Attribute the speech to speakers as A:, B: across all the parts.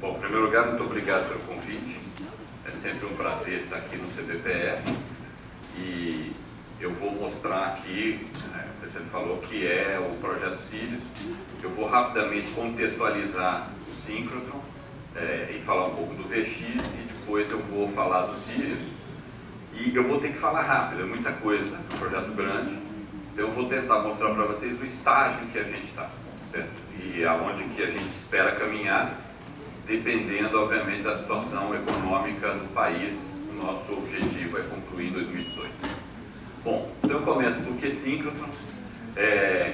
A: Bom, em primeiro lugar, muito obrigado pelo convite. É sempre um prazer estar aqui no CBPF. E eu vou mostrar aqui, o presidente falou que é o projeto Sirius. Eu vou rapidamente contextualizar o síncrotron e falar um pouco do VX, e depois eu vou falar do Sirius. E eu vou ter que falar rápido, é muita coisa, é um projeto grande. Então eu vou tentar mostrar para vocês o estágio que a gente está, certo? E aonde que a gente espera caminhar, dependendo, obviamente, da situação econômica do país. O nosso objetivo é concluir em 2018. Bom, então eu começo por que síncrotrons?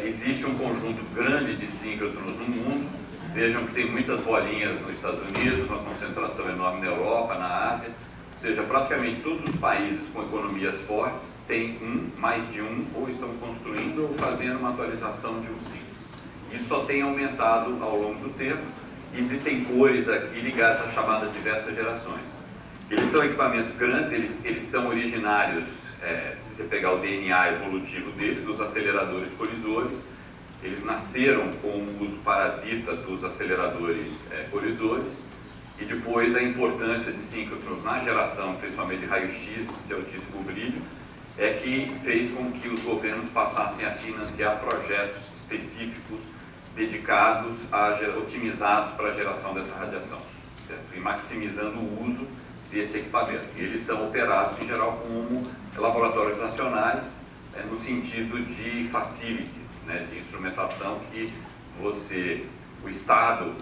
A: Existe um conjunto grande de síncrotrons no mundo. Vejam que tem muitas bolinhas nos Estados Unidos, uma concentração enorme na Europa, na Ásia. Ou seja, praticamente todos os países com economias fortes têm mais de um, ou estão construindo ou fazendo uma atualização de um síncrotron. Isso só tem aumentado ao longo do tempo. Existem cores aqui ligadas às chamadas diversas gerações. Eles são equipamentos grandes, eles são originários, se você pegar o DNA evolutivo deles, dos aceleradores colisores. Eles nasceram com o uso parasita dos aceleradores colisores. E depois a importância de síncrotrons na geração, principalmente de raio-x de altíssimo brilho, é que fez com que os governos passassem a financiar projetos específicos dedicados, otimizados para a geração dessa radiação, certo? E maximizando o uso desse equipamento. E eles são operados, em geral, como laboratórios nacionais, no sentido de facilities, né, de instrumentação que o Estado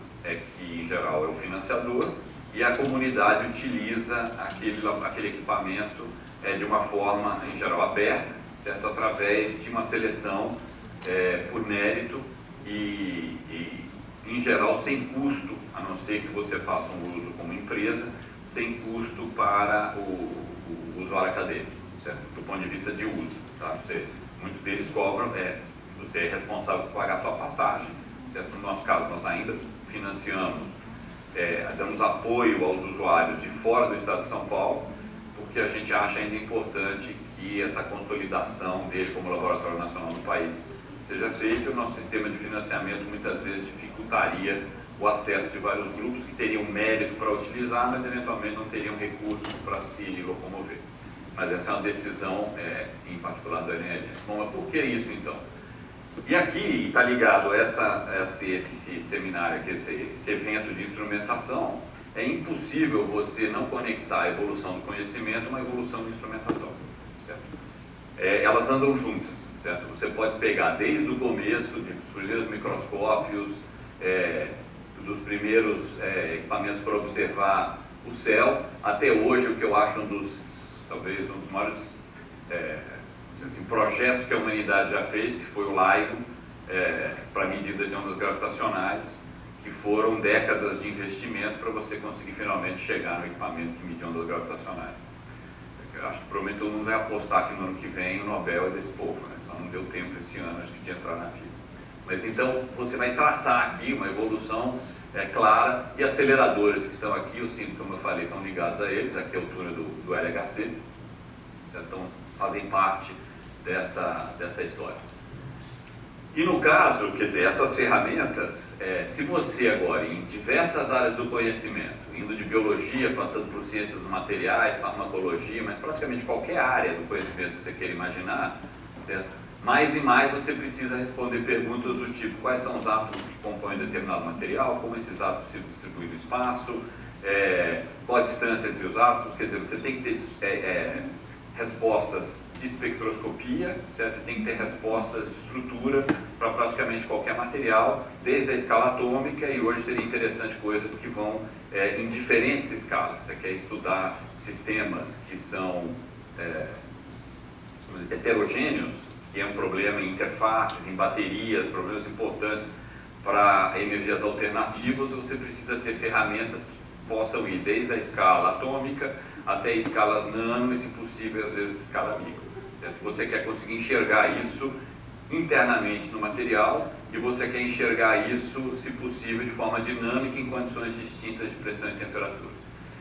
A: que, em geral, é o financiador, e a comunidade utiliza aquele equipamento de uma forma, em geral, aberta, certo? Através de uma seleção por mérito e, em geral, sem custo, a não ser que você faça um uso como empresa, sem custo para o usuário acadêmico, certo? Do ponto de vista de uso, tá? Muitos deles cobram, você é responsável por pagar a sua passagem, certo? No nosso caso, nós ainda financiamos, damos apoio aos usuários de fora do estado de São Paulo, porque a gente acha ainda importante que essa consolidação dele como laboratório nacional do país seja feito. O nosso sistema de financiamento muitas vezes dificultaria o acesso de vários grupos que teriam mérito para utilizar, mas eventualmente não teriam recursos para se locomover. Mas essa é uma decisão, em particular, da ANEEL. Bom, mas por que isso então? E aqui está ligado esse seminário, aqui, esse evento de instrumentação. É impossível você não conectar a evolução do conhecimento a uma evolução de instrumentação, certo? Elas andam juntas, certo? Você pode pegar desde o começo, dos primeiros microscópios, dos primeiros equipamentos para observar o céu, até hoje o que eu acho talvez um dos maiores projetos que a humanidade já fez, que foi o LIGO, para medida de ondas gravitacionais, que foram décadas de investimento para você conseguir finalmente chegar no equipamento que mede ondas gravitacionais. Eu acho que provavelmente todo mundo vai apostar que no ano que vem o Nobel é desse povo, né? Só não deu tempo esse ano, acho que de entrar na fila. Mas então você vai traçar aqui uma evolução clara, e aceleradores que estão aqui, eu sinto, como eu falei, estão ligados a eles, aqui a altura do LHC, então fazem parte dessa história. E no caso, quer dizer, essas ferramentas, se você agora, em diversas áreas do conhecimento, indo de biologia, passando por ciências dos materiais, farmacologia, mas praticamente qualquer área do conhecimento que você queira imaginar, certo? Mais e mais você precisa responder perguntas do tipo: quais são os átomos que compõem determinado material, como esses átomos se distribuem no espaço, qual a distância entre os átomos. Quer dizer, você tem que ter respostas de espectroscopia, certo? Tem que ter respostas de estrutura para praticamente qualquer material, desde a escala atômica, e hoje seria interessante coisas que vão em diferentes escalas. Você quer estudar sistemas que são heterogêneos, que é um problema em interfaces, em baterias, problemas importantes para energias alternativas. Você precisa ter ferramentas que possam ir desde a escala atômica até escalas nano e, se possível, às vezes escala micro, certo? Você quer conseguir enxergar isso internamente no material, e você quer enxergar isso, se possível, de forma dinâmica em condições distintas de pressão e temperatura.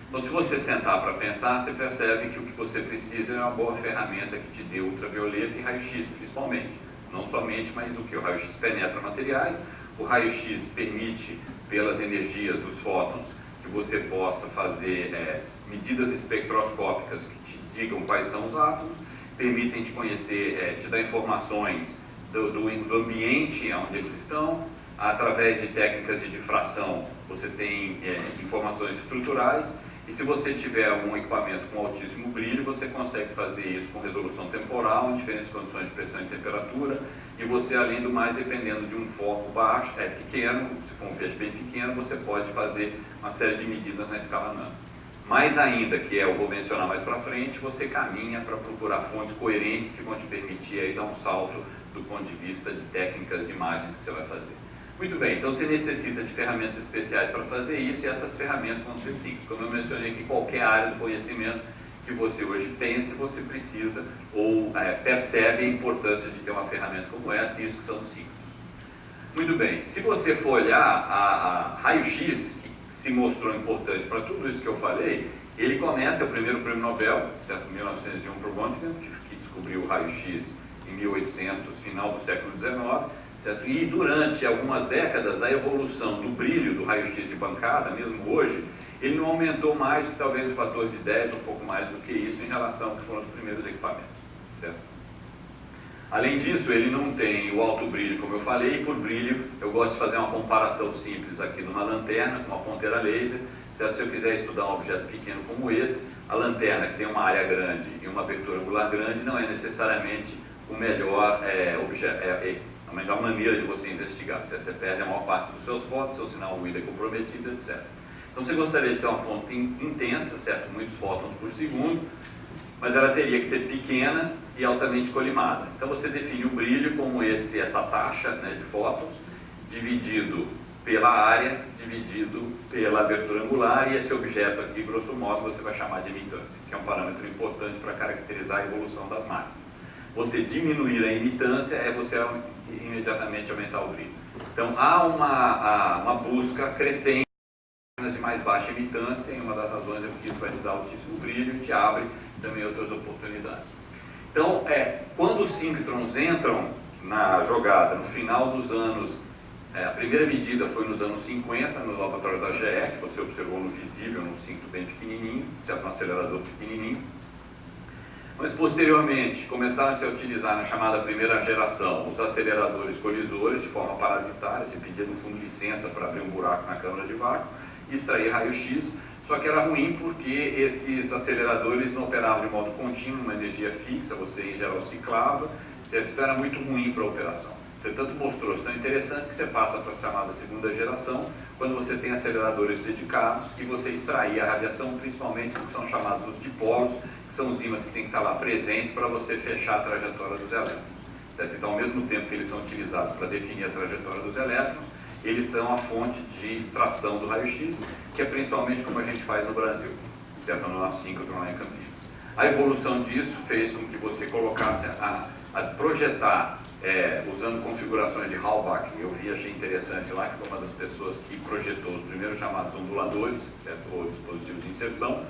A: Então, se você sentar para pensar, você percebe que o que você precisa é uma boa ferramenta que te dê ultravioleta e raio-x, principalmente. Não somente, mas o que? O raio-x penetra materiais, o raio-x permite, pelas energias dos fótons, que você possa fazer medidas espectroscópicas que te digam quais são os átomos, permitem te conhecer, te dar informações do ambiente onde eles estão. Através de técnicas de difração, você tem informações estruturais, e se você tiver um equipamento com altíssimo brilho, você consegue fazer isso com resolução temporal, em diferentes condições de pressão e temperatura, e você, além do mais, dependendo de um foco baixo, pequeno, se for um feixe bem pequeno, você pode fazer uma série de medidas na escala nano. Mais ainda, que eu vou mencionar mais para frente, você caminha para procurar fontes coerentes que vão te permitir aí dar um salto do ponto de vista de técnicas de imagens que você vai fazer. Muito bem, então você necessita de ferramentas especiais para fazer isso, e essas ferramentas vão ser simples. Como eu mencionei aqui, qualquer área do conhecimento que você hoje pense, você precisa ou percebe a importância de ter uma ferramenta como essa, e isso que são simples. Muito bem, se você for olhar a raio-x, que se mostrou importante para tudo isso que eu falei, ele começa, o primeiro prêmio Nobel, certo? 1901 por Röntgen, que descobriu o raio-x em 1800, final do século XIX, certo? E durante algumas décadas, a evolução do brilho do raio-x de bancada, mesmo hoje, ele não aumentou mais que talvez o fator de 10, um pouco mais do que isso, em relação ao que foram os primeiros equipamentos, certo? Além disso, ele não tem o alto brilho, como eu falei, e por brilho, eu gosto de fazer uma comparação simples aqui numa lanterna, com uma ponteira laser, certo? Se eu quiser estudar um objeto pequeno como esse, a lanterna, que tem uma área grande e uma abertura angular grande, não é necessariamente o melhor a melhor maneira de você investigar, certo? Você perde a maior parte dos seus fótons, seu sinal ruído é comprometido, etc. Então você gostaria de ter uma fonte intensa, certo? Muitos fótons por segundo, mas ela teria que ser pequena e altamente colimada. Então você define o brilho como essa taxa, né, de fótons, dividido pela área, dividido pela abertura angular, e esse objeto aqui, grosso modo, você vai chamar de emitância, que é um parâmetro importante para caracterizar a evolução das máquinas. Você diminuir a emitância é você imediatamente aumentar o brilho. Então há uma busca crescente de mais baixa emitância, e uma das razões é porque isso vai te dar altíssimo brilho e te abre também outras oportunidades. Então, quando os síncotrons entram na jogada no final dos anos, a primeira medida foi nos anos 50, no laboratório da GE, que você observou no visível, num síncro bem pequenininho, certo? Um acelerador pequenininho. Mas posteriormente começaram a se utilizar na chamada primeira geração os aceleradores colisores de forma parasitária, se pedia no fundo licença para abrir um buraco na câmara de vácuo e extrair raio-x, só que era ruim porque esses aceleradores não operavam de modo contínuo, uma energia fixa, você em geral ciclava, certo? Então era muito ruim para a operação. Portanto, mostrou-se tão interessante que você passa para a chamada segunda geração, quando você tem aceleradores dedicados e você extrair a radiação, principalmente do que são chamados os dipólos, que são os ímãs que têm que estar lá presentes para você fechar a trajetória dos elétrons, certo? Então, ao mesmo tempo que eles são utilizados para definir a trajetória dos elétrons, eles são a fonte de extração do raio-x, que é principalmente como a gente faz no Brasil, certo? No nosso síncrotron lá em Campinas. A evolução disso fez com que você colocasse a projetar, usando configurações de Halbach, eu achei interessante lá, que foi uma das pessoas que projetou os primeiros chamados onduladores, certo? Ou dispositivos de inserção,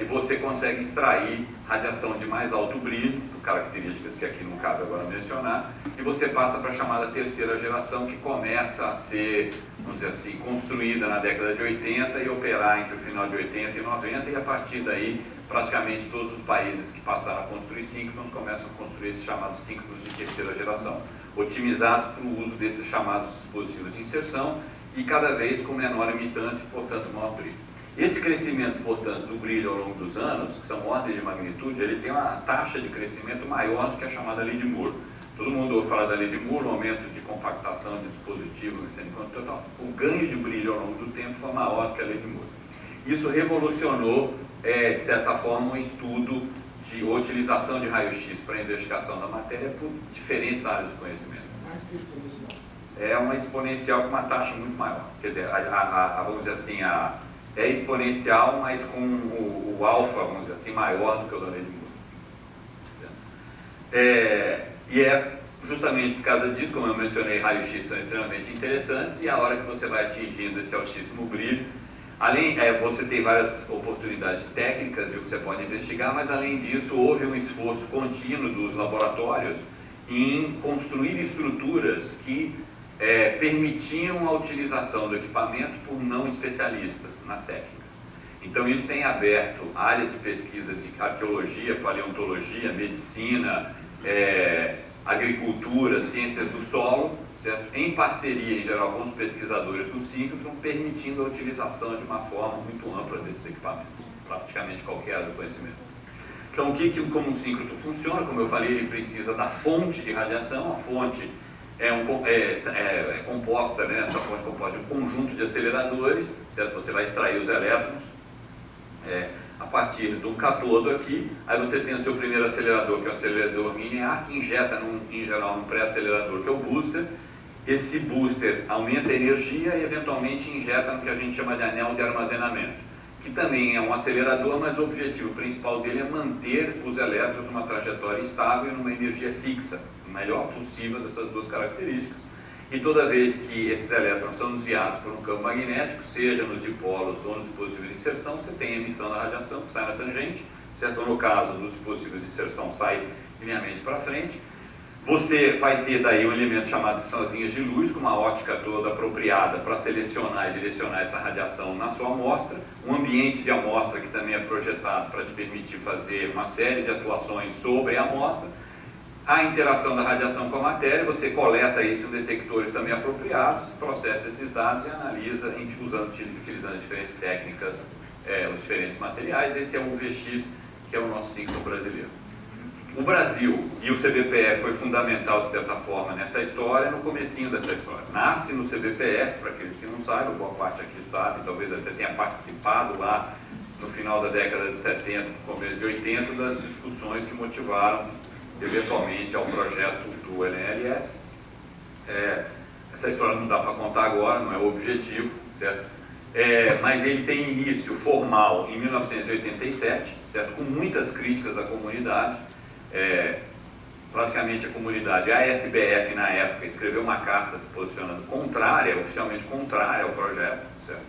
A: e você consegue extrair radiação de mais alto brilho, por características que aqui não cabe agora mencionar, e você passa para a chamada terceira geração, que começa a ser, vamos dizer assim, construída na década de 80 e operar entre o final de 80 e 90, e a partir daí praticamente todos os países que passaram a construir síncotrons começam a construir esses chamados síncotrons de terceira geração, otimizados para o uso desses chamados dispositivos de inserção e cada vez com menor emitância e, portanto, maior brilho. Esse crescimento, portanto, do brilho ao longo dos anos, que são ordens de magnitude, ele tem uma taxa de crescimento maior do que a chamada lei de Moore. Todo mundo ouve falar da lei de Moore, o aumento de compactação de dispositivos, total. O ganho de brilho ao longo do tempo foi maior que a lei de Moore. Isso revolucionou, de certa forma, um estudo de utilização de raio-x para a investigação da matéria por diferentes áreas do conhecimento.
B: Mais do que exponencial.
A: É uma exponencial com uma taxa muito maior. Quer dizer, vamos dizer assim, é exponencial, mas com o alfa, vamos dizer assim, maior do que o da lei de Moore. E é justamente por causa disso, como eu mencionei, raio-x são extremamente interessantes, e a hora que você vai atingindo esse altíssimo brilho, você tem várias oportunidades técnicas de o que você pode investigar, mas além disso houve um esforço contínuo dos laboratórios em construir estruturas que permitiam a utilização do equipamento por não especialistas nas técnicas. Então isso tem aberto áreas de pesquisa de arqueologia, paleontologia, medicina, agricultura, ciências do solo, certo? Em parceria, em geral, com os pesquisadores do síncrotron, permitindo a utilização de uma forma muito ampla desses equipamentos, praticamente qualquer área do conhecimento. Então, como o síncrotron funciona? Como eu falei, ele precisa da fonte de radiação. A fonte é composta, né, essa fonte é composta de um conjunto de aceleradores, certo? Você vai extrair os elétrons a partir de um catodo aqui. Aí você tem o seu primeiro acelerador, que é o acelerador linear, que injeta, em geral, um pré-acelerador, que é o booster. Esse booster aumenta a energia e, eventualmente, injeta no que a gente chama de anel de armazenamento, que também é um acelerador, mas o objetivo principal dele é manter os elétrons numa trajetória estável e numa energia fixa, o melhor possível dessas duas características. E toda vez que esses elétrons são desviados por um campo magnético, seja nos dipolos ou nos dispositivos de inserção, você tem a emissão da radiação que sai na tangente, certo? No caso dos dispositivos de inserção, sai linearmente para frente. Você vai ter daí um elemento chamado que são as linhas de luz, com uma ótica toda apropriada para selecionar e direcionar essa radiação na sua amostra, um ambiente de amostra que também é projetado para te permitir fazer uma série de atuações sobre a amostra, a interação da radiação com a matéria. Você coleta isso em detectores também apropriados, processa esses dados e analisa utilizando diferentes técnicas, os diferentes materiais. Esse é o UVX, que é o nosso síncrotron brasileiro. O Brasil e o CBPF foi fundamental, de certa forma, nessa história, no comecinho dessa história. Nasce no CBPF, para aqueles que não sabem, boa parte aqui sabe, talvez até tenha participado lá no final da década de 70, no começo de 80, das discussões que motivaram, eventualmente, ao projeto do LNLS. Essa história não dá para contar agora, não é o objetivo, certo? Mas ele tem início formal em 1987, certo? Com muitas críticas à comunidade. Praticamente a comunidade, a SBF na época, escreveu uma carta se posicionando contrária, oficialmente contrária ao projeto, certo?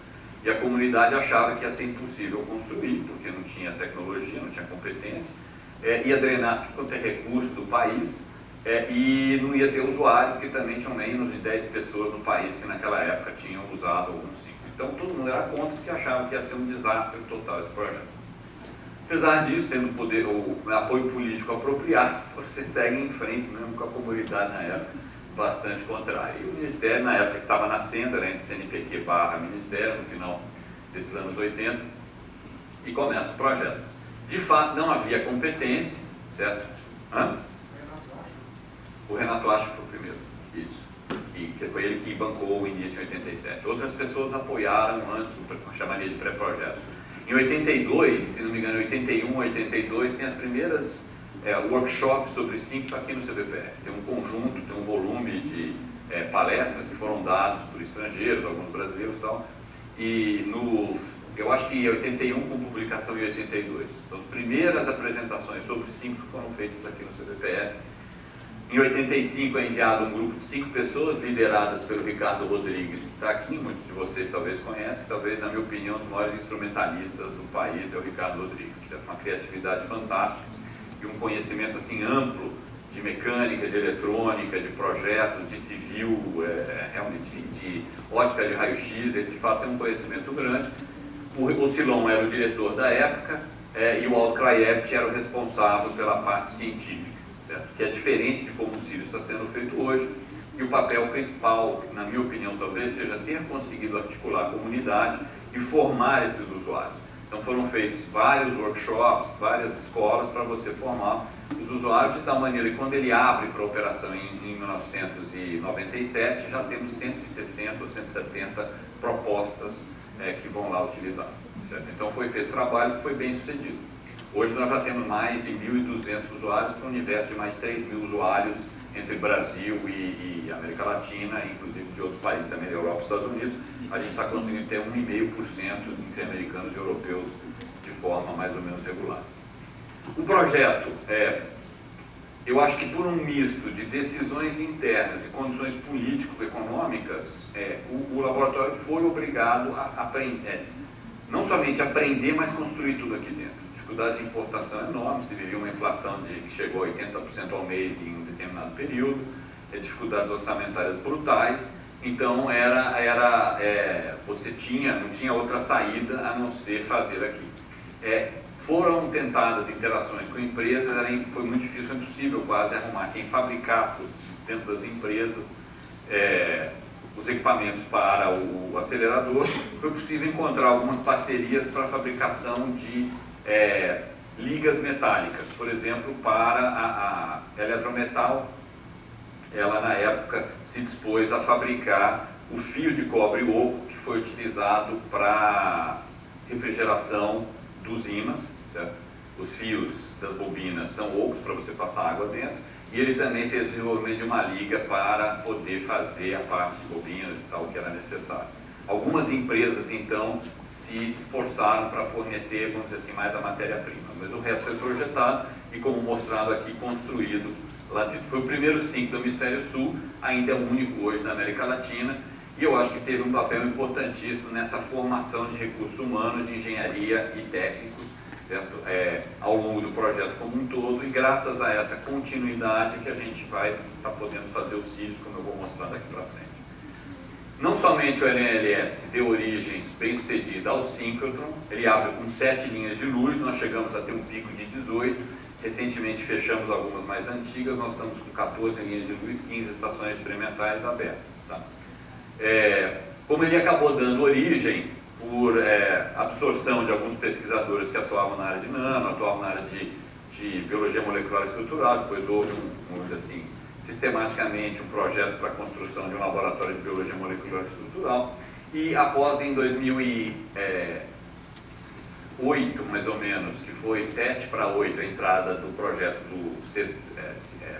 A: E a comunidade achava que ia ser impossível construir, porque não tinha tecnologia, não tinha competência, ia drenar tudo quanto é recurso do país, e não ia ter usuário, porque também tinham menos de 10 pessoas no país que naquela época tinham usado algum síncrotron. Então todo mundo era contra, porque achava que ia ser um desastre total esse projeto. Apesar disso, tendo o apoio político apropriado, você segue em frente mesmo com a comunidade na época bastante contrária. E o Ministério, na época que estava nascendo, era entre CNPq barra Ministério, no final desses anos 80, e começa o projeto. De fato, não havia competência, certo? O Renato Acha foi o primeiro, isso. Que foi ele que bancou o início em 87. Outras pessoas apoiaram antes, chamaria de pré-projeto. Em 82, se não me engano, 81, 82, tem as primeiras workshops sobre síncrotron aqui no CBPF. Tem um conjunto, tem um volume de palestras que foram dados por estrangeiros, alguns brasileiros e tal. E eu acho que em 81 com publicação em 82. Então as primeiras apresentações sobre síncrotron foram feitas aqui no CBPF. Em 85 é enviado um grupo de 5 pessoas, lideradas pelo Ricardo Rodrigues, que está aqui, muitos de vocês talvez conhecem, talvez, na minha opinião, um dos maiores instrumentalistas do país é o Ricardo Rodrigues. É uma criatividade fantástica e um conhecimento assim, amplo de mecânica, de eletrônica, de projetos, de civil, realmente de ótica de raio-x. Ele de fato tem um conhecimento grande. O Silon era o diretor da época e o Al Kraevich era o responsável pela parte científica. Certo? Que é diferente de como o Sirius está sendo feito hoje, e o papel principal, na minha opinião, talvez seja ter conseguido articular a comunidade e formar esses usuários. Então foram feitos vários workshops, várias escolas para você formar os usuários de tal maneira que quando ele abre para operação em 1997, já temos 160 ou 170 propostas que vão lá utilizar. Certo? Então foi feito trabalho que foi bem sucedido. Hoje nós já temos mais de 1.200 usuários para um universo de mais 3.000 usuários entre Brasil e América Latina, inclusive de outros países também, da Europa e Estados Unidos. A gente está conseguindo ter 1,5% entre americanos e europeus de forma mais ou menos regular. O projeto, eu acho que por um misto de decisões internas e condições político-econômicas, o laboratório foi obrigado a aprender, não somente aprender, mas construir tudo aqui dentro. Dificuldades de importação enormes, se vivia uma inflação que chegou a 80% ao mês em um determinado período, dificuldades orçamentárias brutais, então você não tinha outra saída a não ser fazer aqui. Foram tentadas interações com empresas, foi muito difícil, foi impossível quase arrumar quem fabricasse dentro das empresas os equipamentos para o acelerador. Foi possível encontrar algumas parcerias para a fabricação de ligas metálicas, por exemplo, para a Eletrometal. Ela na época se dispôs a fabricar o fio de cobre oco que foi utilizado para refrigeração dos ímãs, certo? Os fios das bobinas são ocos para você passar água dentro, e ele também fez o desenvolvimento de uma liga para poder fazer a parte de bobinas e tal que era necessário. Algumas empresas então se esforçaram para fornecer, vamos dizer assim, mais a matéria-prima, mas o resto foi projetado e, como mostrado aqui, construído lá dentro. Foi o primeiro SINC do Hemisfério Sul, ainda é o único hoje na América Latina, e eu acho que teve um papel importantíssimo nessa formação de recursos humanos, de engenharia e técnicos, certo? Ao longo do projeto como um todo, e graças a essa continuidade que a gente vai estar podendo fazer os cílios, como eu vou mostrar daqui para frente. Não somente o LNLS deu origem bem-sucedida ao síncrotron, ele abre com 7 linhas de luz, nós chegamos a ter um pico de 18, recentemente fechamos algumas mais antigas, nós estamos com 14 linhas de luz, 15 estações experimentais abertas. Tá? Como ele acabou dando origem por absorção de alguns pesquisadores que atuavam na área de nano, atuavam na área de biologia molecular estrutural, depois houve vamos dizer assim, sistematicamente um projeto para a construção de um laboratório de biologia molecular estrutural, e após em 2008 mais ou menos, que foi 7 para 8 a entrada do projeto do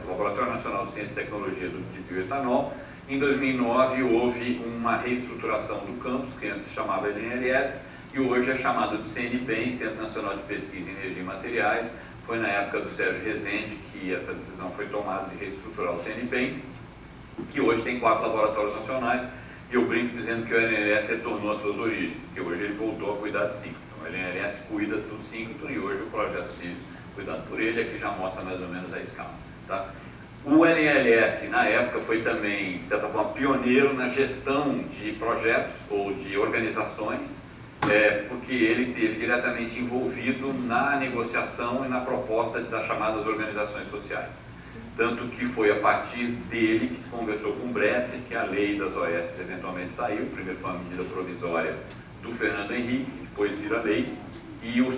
A: Laboratório Nacional de Ciência e Tecnologia de Bioetanol, em 2009 houve uma reestruturação do campus, que antes se chamava LNLS, e hoje é chamado de CNPEM, Centro Nacional de Pesquisa em Energia e Materiais. Foi na época do Sérgio Rezende que essa decisão foi tomada de reestruturar o CNPEM, que hoje tem 4 laboratórios nacionais, e eu brinco dizendo que o LNLS retornou às suas origens, porque hoje ele voltou a cuidar de síncrotron. O LNLS cuida do síncrotron e hoje o projeto Sirius, cuidado por ele, aqui já mostra mais ou menos a escala. Tá? O LNLS, na época, foi também, de certa forma, pioneiro na gestão de projetos ou de organizações, porque ele esteve diretamente envolvido na negociação e na proposta das chamadas organizações sociais. Tanto que foi a partir dele que se conversou com o Bresser, que a lei das OS eventualmente saiu, primeiro foi uma medida provisória do Fernando Henrique, depois vira lei, e o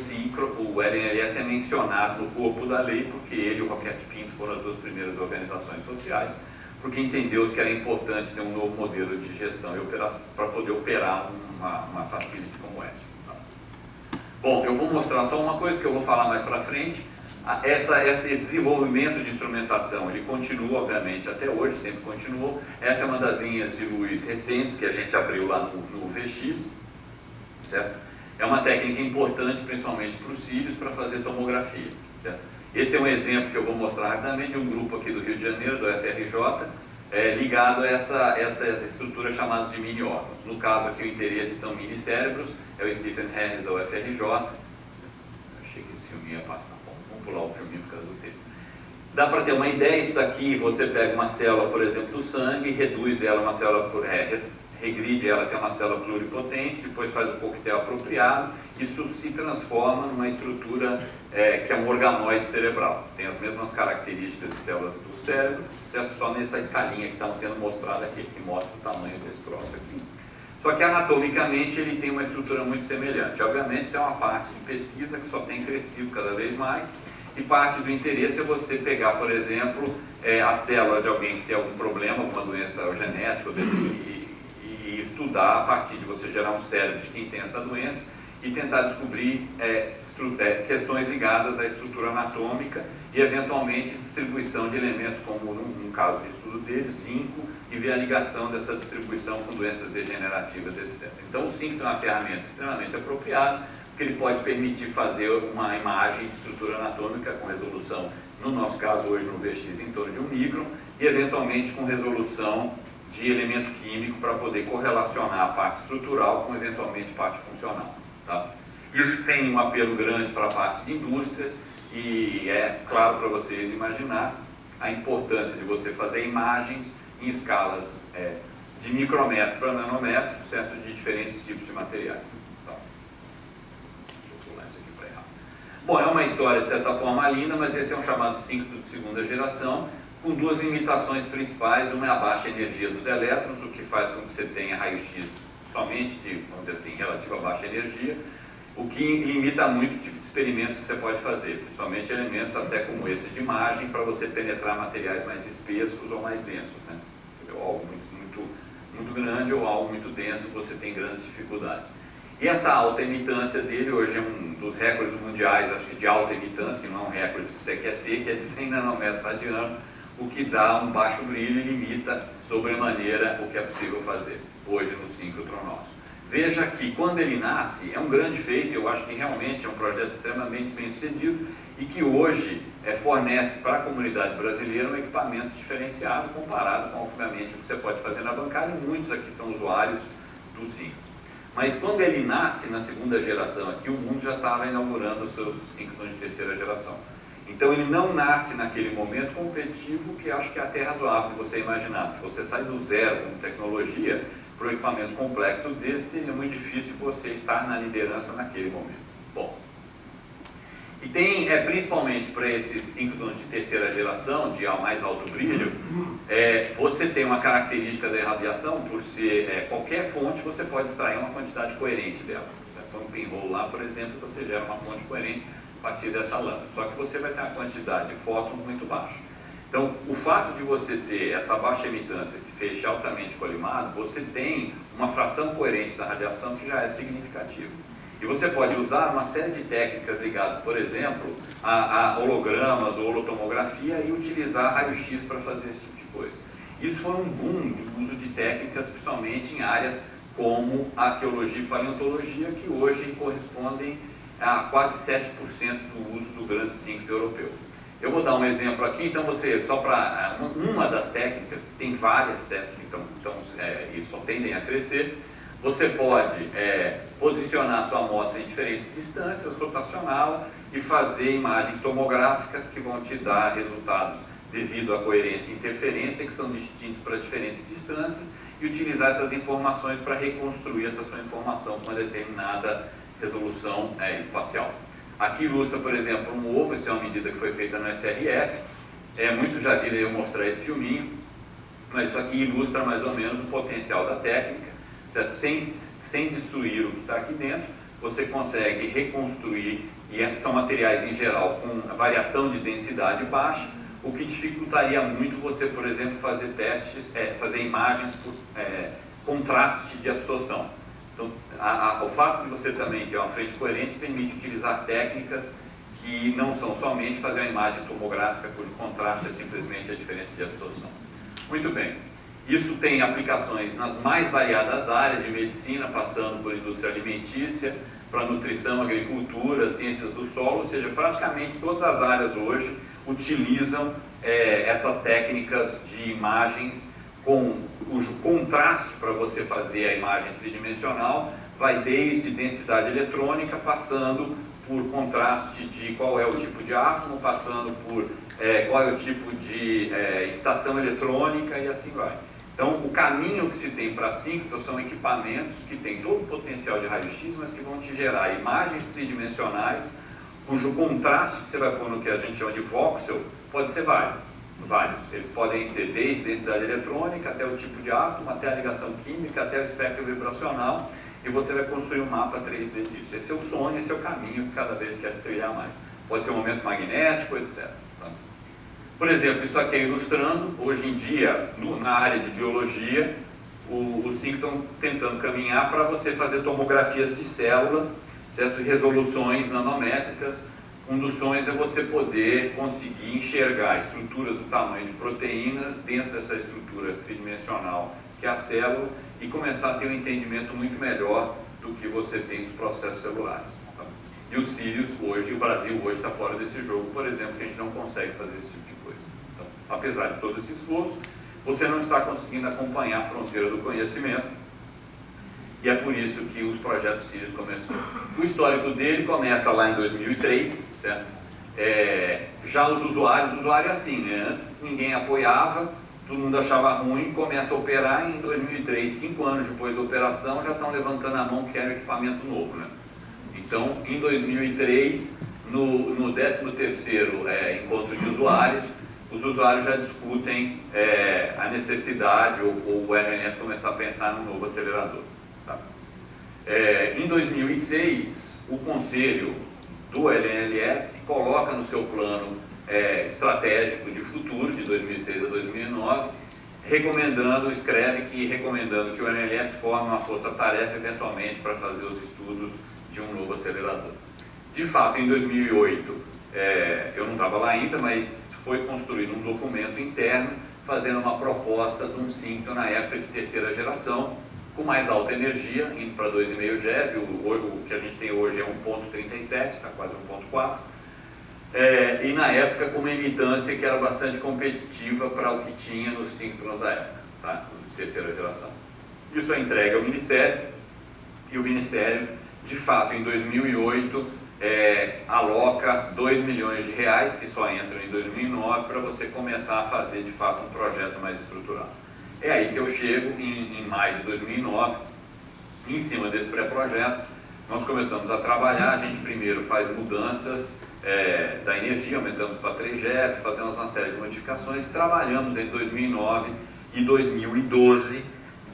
A: LNLS é mencionado no corpo da lei, porque ele e o Roquete Pinto foram as 2 primeiras organizações sociais, porque entendeu-se que era importante ter um novo modelo de gestão e operação para poder operar uma facility como essa. Bom, eu vou mostrar só uma coisa que eu vou falar mais para frente. Esse desenvolvimento de instrumentação, ele continua, obviamente, até hoje, sempre continuou. Essa é uma das linhas de luz recentes que a gente abriu lá no VX, certo? É uma técnica importante, principalmente para os cílios, para fazer tomografia, certo? Esse é um exemplo que eu vou mostrar rapidamente de um grupo aqui do Rio de Janeiro, do FRJ, ligado a essas estruturas chamadas de mini-órgãos. No caso aqui o interesse são mini-cérebros, é o Stephen Harris da UFRJ. Eu achei que esse filme ia passar, bom, vamos pular o filminho por causa do tempo. Dá para ter uma ideia, isso daqui você pega uma célula, por exemplo, do sangue, reduz ela uma célula, regride ela até uma célula pluripotente, depois faz o coquetel apropriado, isso se transforma numa estrutura que é um organoide cerebral. Tem as mesmas características de células do cérebro, certo? Só nessa escalinha que está sendo mostrada aqui, que mostra o tamanho desse troço aqui. Só que anatomicamente ele tem uma estrutura muito semelhante. Obviamente isso é uma parte de pesquisa que só tem crescido cada vez mais, e parte do interesse é você pegar, por exemplo, a célula de alguém que tem algum problema, alguma doença genética, e estudar a partir de você gerar um cérebro de quem tem essa doença e tentar descobrir questões ligadas à estrutura anatômica e eventualmente distribuição de elementos, como no caso de estudo dele, zinco, e ver a ligação dessa distribuição com doenças degenerativas, etc. Então o zinco é uma ferramenta extremamente apropriada, porque ele pode permitir fazer uma imagem de estrutura anatômica com resolução, no nosso caso hoje no VX, em torno de 1 micron, e eventualmente com resolução de elemento químico para poder correlacionar a parte estrutural com eventualmente parte funcional. Tá? Isso tem um apelo grande para a parte de indústrias e é claro para vocês imaginar a importância de você fazer imagens em escalas de micrometro para nanômetro, certo? De diferentes tipos de materiais. Então, deixa eu pular isso aqui para errar. Bom, é uma história de certa forma linda, mas esse é um chamado síncrono de segunda geração, com duas limitações principais. Uma é a baixa energia dos elétrons, o que faz com que você tenha raio-x somente de, vamos dizer assim, relativo a baixa energia, o que limita muito o tipo de experimentos que você pode fazer, principalmente elementos até como esse de imagem, para você penetrar materiais mais espessos ou mais densos, né? Ou algo muito grande ou algo muito denso, você tem grandes dificuldades. E essa alta emitância dele hoje é um dos recordes mundiais, acho que de alta emitância, que não é um recorde que você quer ter, que é de 100 nanômetros radiano, o que dá um baixo brilho e limita sobremaneira o que é possível fazer hoje no síncrotron nosso. Veja que quando ele nasce, é um grande feito, eu acho que realmente é um projeto extremamente bem sucedido e que hoje fornece para a comunidade brasileira um equipamento diferenciado comparado com, obviamente, o que você pode fazer na bancada, e muitos aqui são usuários do síncrono. Mas quando ele nasce na segunda geração aqui, o mundo já estava inaugurando os seus síncronos de terceira geração. Então ele não nasce naquele momento competitivo, que acho que é até razoável que você imaginasse, que você sai do zero com tecnologia para um equipamento complexo desse, seria muito difícil você estar na liderança naquele momento. Bom, e tem, principalmente para esses síncronos de terceira geração, de mais alto brilho, você tem uma característica da irradiação, por ser qualquer fonte, você pode extrair uma quantidade coerente dela. Então, um pinhole lá, por exemplo, você gera uma fonte coerente a partir dessa lâmpada, só que você vai ter uma quantidade de fótons muito baixa. Então, o fato de você ter essa baixa emitância, esse feixe altamente colimado, você tem uma fração coerente da radiação que já é significativa. E você pode usar uma série de técnicas ligadas, por exemplo, a hologramas ou holotomografia e utilizar raio-x para fazer esse tipo de coisa. Isso foi um boom de uso de técnicas, principalmente em áreas como a arqueologia e paleontologia, que hoje correspondem a quase 7% do uso do grande síncrono europeu. Eu vou dar um exemplo aqui, então você, só para uma das técnicas, tem várias, certo? Então e só tendem a crescer. Você pode posicionar sua amostra em diferentes distâncias, rotacioná-la e fazer imagens tomográficas que vão te dar resultados devido à coerência e interferência, que são distintos para diferentes distâncias, e utilizar essas informações para reconstruir essa sua informação com uma determinada resolução espacial. Aqui ilustra, por exemplo, um ovo, essa é uma medida que foi feita no SRF, muitos já viram eu mostrar esse filminho, mas isso aqui ilustra mais ou menos o potencial da técnica, certo? Sem destruir o que está aqui dentro, você consegue reconstruir, e são materiais em geral com variação de densidade baixa, o que dificultaria muito você, por exemplo, fazer testes, fazer imagens por contraste de absorção. Então, o fato de você também ter uma frente coerente permite utilizar técnicas que não são somente fazer uma imagem tomográfica por contraste, é simplesmente a diferença de absorção. Muito bem, isso tem aplicações nas mais variadas áreas de medicina, passando por indústria alimentícia, para nutrição, agricultura, ciências do solo, ou seja, praticamente todas as áreas hoje utilizam essas técnicas de imagens cujo contraste para você fazer a imagem tridimensional vai desde densidade eletrônica, passando por contraste de qual é o tipo de átomo, passando por qual é o tipo de estação eletrônica e assim vai. Então, o caminho que se tem para síncrono são equipamentos que têm todo o potencial de raio-x, mas que vão te gerar imagens tridimensionais, cujo contraste que você vai pôr no que a gente chama de voxel pode ser vários. Eles podem ser desde densidade eletrônica, até o tipo de átomo, até a ligação química, até o espectro vibracional, e você vai construir um mapa 3D disso. Esse é o sonho, esse é o caminho que cada vez quer se trilhar mais. Pode ser um momento magnético, etc. Tá? Por exemplo, isso aqui é ilustrando, hoje em dia, na área de biologia, os síncronos estão tentando caminhar para você fazer tomografias de célula, certo? Resoluções nanométricas. Um dos sonhos é você poder conseguir enxergar estruturas do tamanho de proteínas dentro dessa estrutura tridimensional que é a célula e começar a ter um entendimento muito melhor do que você tem dos processos celulares. Tá? E os Sirius hoje, o Brasil hoje está fora desse jogo, por exemplo, que a gente não consegue fazer esse tipo de coisa. Então, apesar de todo esse esforço, você não está conseguindo acompanhar a fronteira do conhecimento. E é por isso que os projetos Sirius começou. O histórico dele começa lá em 2003, certo? Já os usuários assim, né? Antes ninguém apoiava, todo mundo achava ruim, começa a operar e em 2003, 5 anos depois da operação, já estão levantando a mão que era um equipamento novo, né? Então, em 2003, no 13º encontro de usuários, os usuários já discutem a necessidade ou o LNS começar a pensar num novo acelerador. Tá? Em 2006, o conselho do LNLS coloca no seu plano estratégico de futuro, de 2006 a 2009, recomendando que o LNLS forme uma força-tarefa eventualmente para fazer os estudos de um novo acelerador. De fato, em 2008, eu não estava lá ainda, mas foi construído um documento interno fazendo uma proposta de um síncron na época de terceira geração, com mais alta energia, indo para 2,5 GeV, o que a gente tem hoje é 1.37, está quase 1.4, e na época com uma emitância que era bastante competitiva para o que tinha nos síncrons da época, tá? Os de terceira geração. Isso é entregue ao Ministério, e o Ministério, de fato, em 2008, aloca R$2 milhões, que só entram em 2009, para você começar a fazer, de fato, um projeto mais estruturado. É aí que eu chego, em maio de 2009, em cima desse pré-projeto, nós começamos a trabalhar. A gente primeiro faz mudanças da energia, aumentamos para 3 GeV, fazemos uma série de modificações e trabalhamos em 2009 e 2012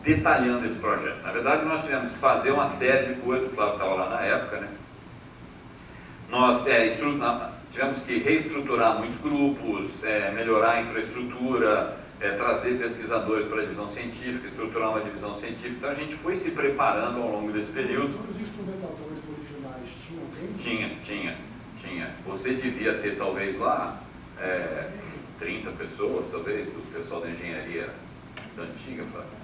A: detalhando esse projeto. Na verdade, nós tivemos que fazer uma série de coisas, o Flávio estava lá na época, né? Nós tivemos que reestruturar muitos grupos, melhorar a infraestrutura, trazer pesquisadores para a divisão científica, estruturar uma divisão científica. Então a gente foi se preparando ao longo desse período.
B: Os instrumentadores originais tinham?
A: Tinha. Você devia ter talvez lá 30 pessoas, talvez, do pessoal da engenharia da antiga, Flávio.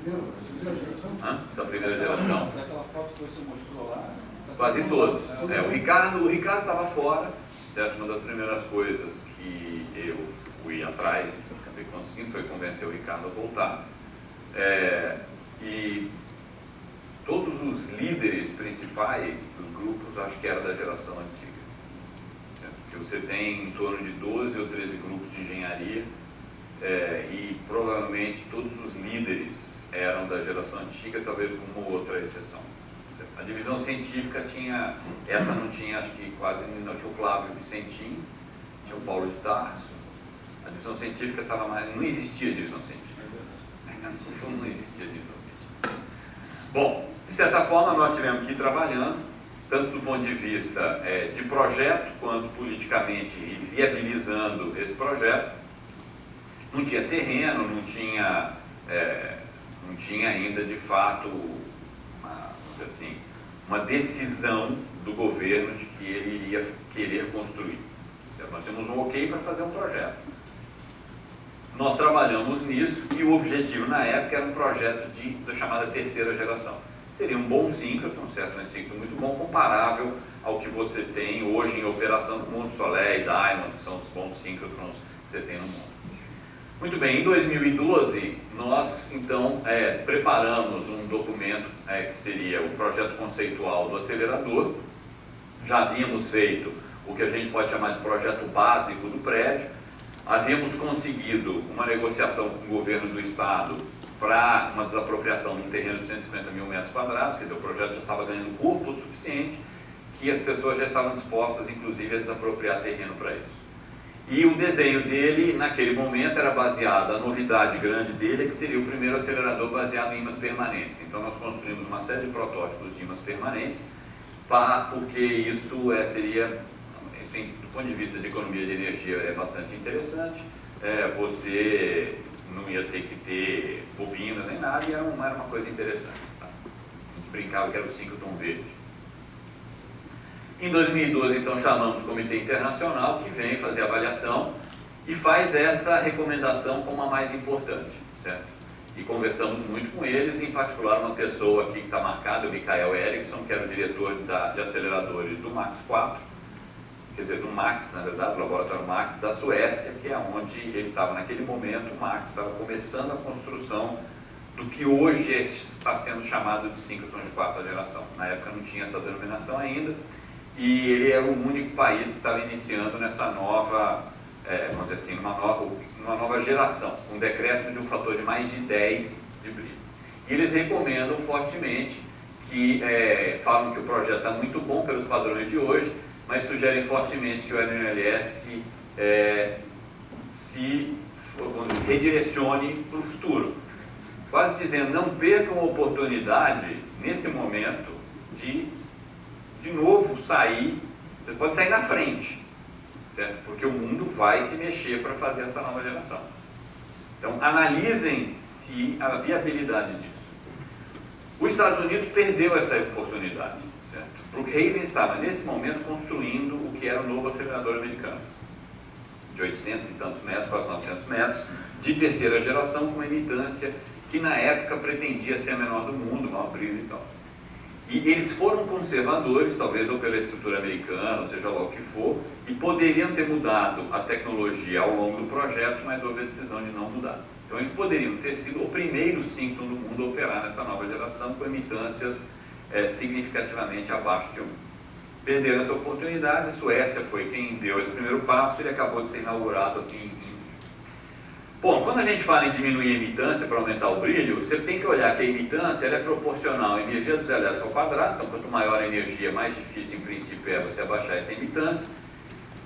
B: Da primeira geração?
A: Da primeira geração.
C: Daquela foto que você mostrou lá?
A: Quase todos. O Ricardo estava fora, certo? Uma das primeiras coisas que eu fui atrás, acabei conseguindo, foi convencer o Ricardo a voltar. E todos os líderes principais dos grupos, acho que era da geração antiga. Porque você tem em torno de 12 ou 13 grupos de engenharia, e provavelmente todos os líderes eram da geração antiga, talvez com uma outra exceção. A divisão científica essa não tinha, acho que quase não, tinha o Flávio Vicentinho, tinha o Paulo de Tarso. A divisão científica estava mais, não existia divisão científica. Não existia divisão científica. Bom, de certa forma nós tivemos que ir trabalhando, tanto do ponto de vista de projeto, quanto politicamente viabilizando esse projeto. Não tinha terreno, não tinha ainda de fato uma decisão do governo de que ele iria querer construir. Nós temos um ok para fazer um projeto. Nós trabalhamos nisso e o objetivo na época era um projeto da chamada terceira geração. Seria um bom síncrono, um síncrono muito bom, comparável ao que você tem hoje em operação no mundo, Solé e Diamond, que são os bons síncronos que você tem no mundo. Muito bem, em 2012, nós então preparamos um documento que seria o projeto conceitual do acelerador. Já havíamos feito o que a gente pode chamar de projeto básico do prédio. Havíamos conseguido uma negociação com o governo do estado para uma desapropriação de um terreno de 150 mil metros quadrados, quer dizer, o projeto já estava ganhando corpo o suficiente que as pessoas já estavam dispostas, inclusive, a desapropriar terreno para isso. E o desenho dele, naquele momento, era baseado, a novidade grande dele é que seria o primeiro acelerador baseado em ímãs permanentes. Então nós construímos uma série de protótipos de ímãs permanentes, porque isso seria, enfim, do ponto de vista de economia de energia, é bastante interessante. Você não ia ter que ter bobinas nem nada, e era uma coisa interessante. Tá? A gente brincava que era o síncroton verde. Em 2012, então, chamamos o Comitê Internacional, que vem fazer a avaliação e faz essa recomendação como a mais importante, certo? E conversamos muito com eles, em particular uma pessoa aqui que está marcada, o Mikael Eriksson, que era o diretor de aceleradores do MAX 4, quer dizer, do MAX, na verdade, do laboratório MAX da Suécia, que é onde ele estava naquele momento. O MAX estava começando a construção do que hoje está sendo chamado de síncroton de quarta geração. Na época não tinha essa denominação ainda, e ele era o único país que estava iniciando nessa nova vamos dizer assim, numa nova geração, um decréscimo de um fator de mais de 10 de brilho. E eles recomendam fortemente que falam que o projeto está muito bom pelos padrões de hoje, mas sugerem fortemente que o NLS se redirecione para o futuro. Quase dizendo, não percam a oportunidade, nesse momento, de novo sair, vocês podem sair na frente, certo? Porque o mundo vai se mexer para fazer essa nova geração. Então, analisem a viabilidade disso. Os Estados Unidos perdeu essa oportunidade, certo? Brookhaven estava, nesse momento, construindo o que era o novo acelerador americano, de 800 e tantos metros, quase 900 metros, de terceira geração, com uma emitância que na época pretendia ser a menor do mundo, maior brilho e tal. E eles foram conservadores, talvez ou pela estrutura americana, ou seja lá o que for, e poderiam ter mudado a tecnologia ao longo do projeto, mas houve a decisão de não mudar. Então eles poderiam ter sido o primeiro síncrono do mundo a operar nessa nova geração com emitâncias significativamente abaixo de 1. Perderam essa oportunidade, a Suécia foi quem deu esse primeiro passo e ele acabou de ser inaugurado aqui em Bom, quando a gente fala em diminuir a emitância para aumentar o brilho, você tem que olhar que a emitância ela é proporcional à energia dos elétrons ao quadrado, então quanto maior a energia, mais difícil em princípio é você abaixar essa emitância,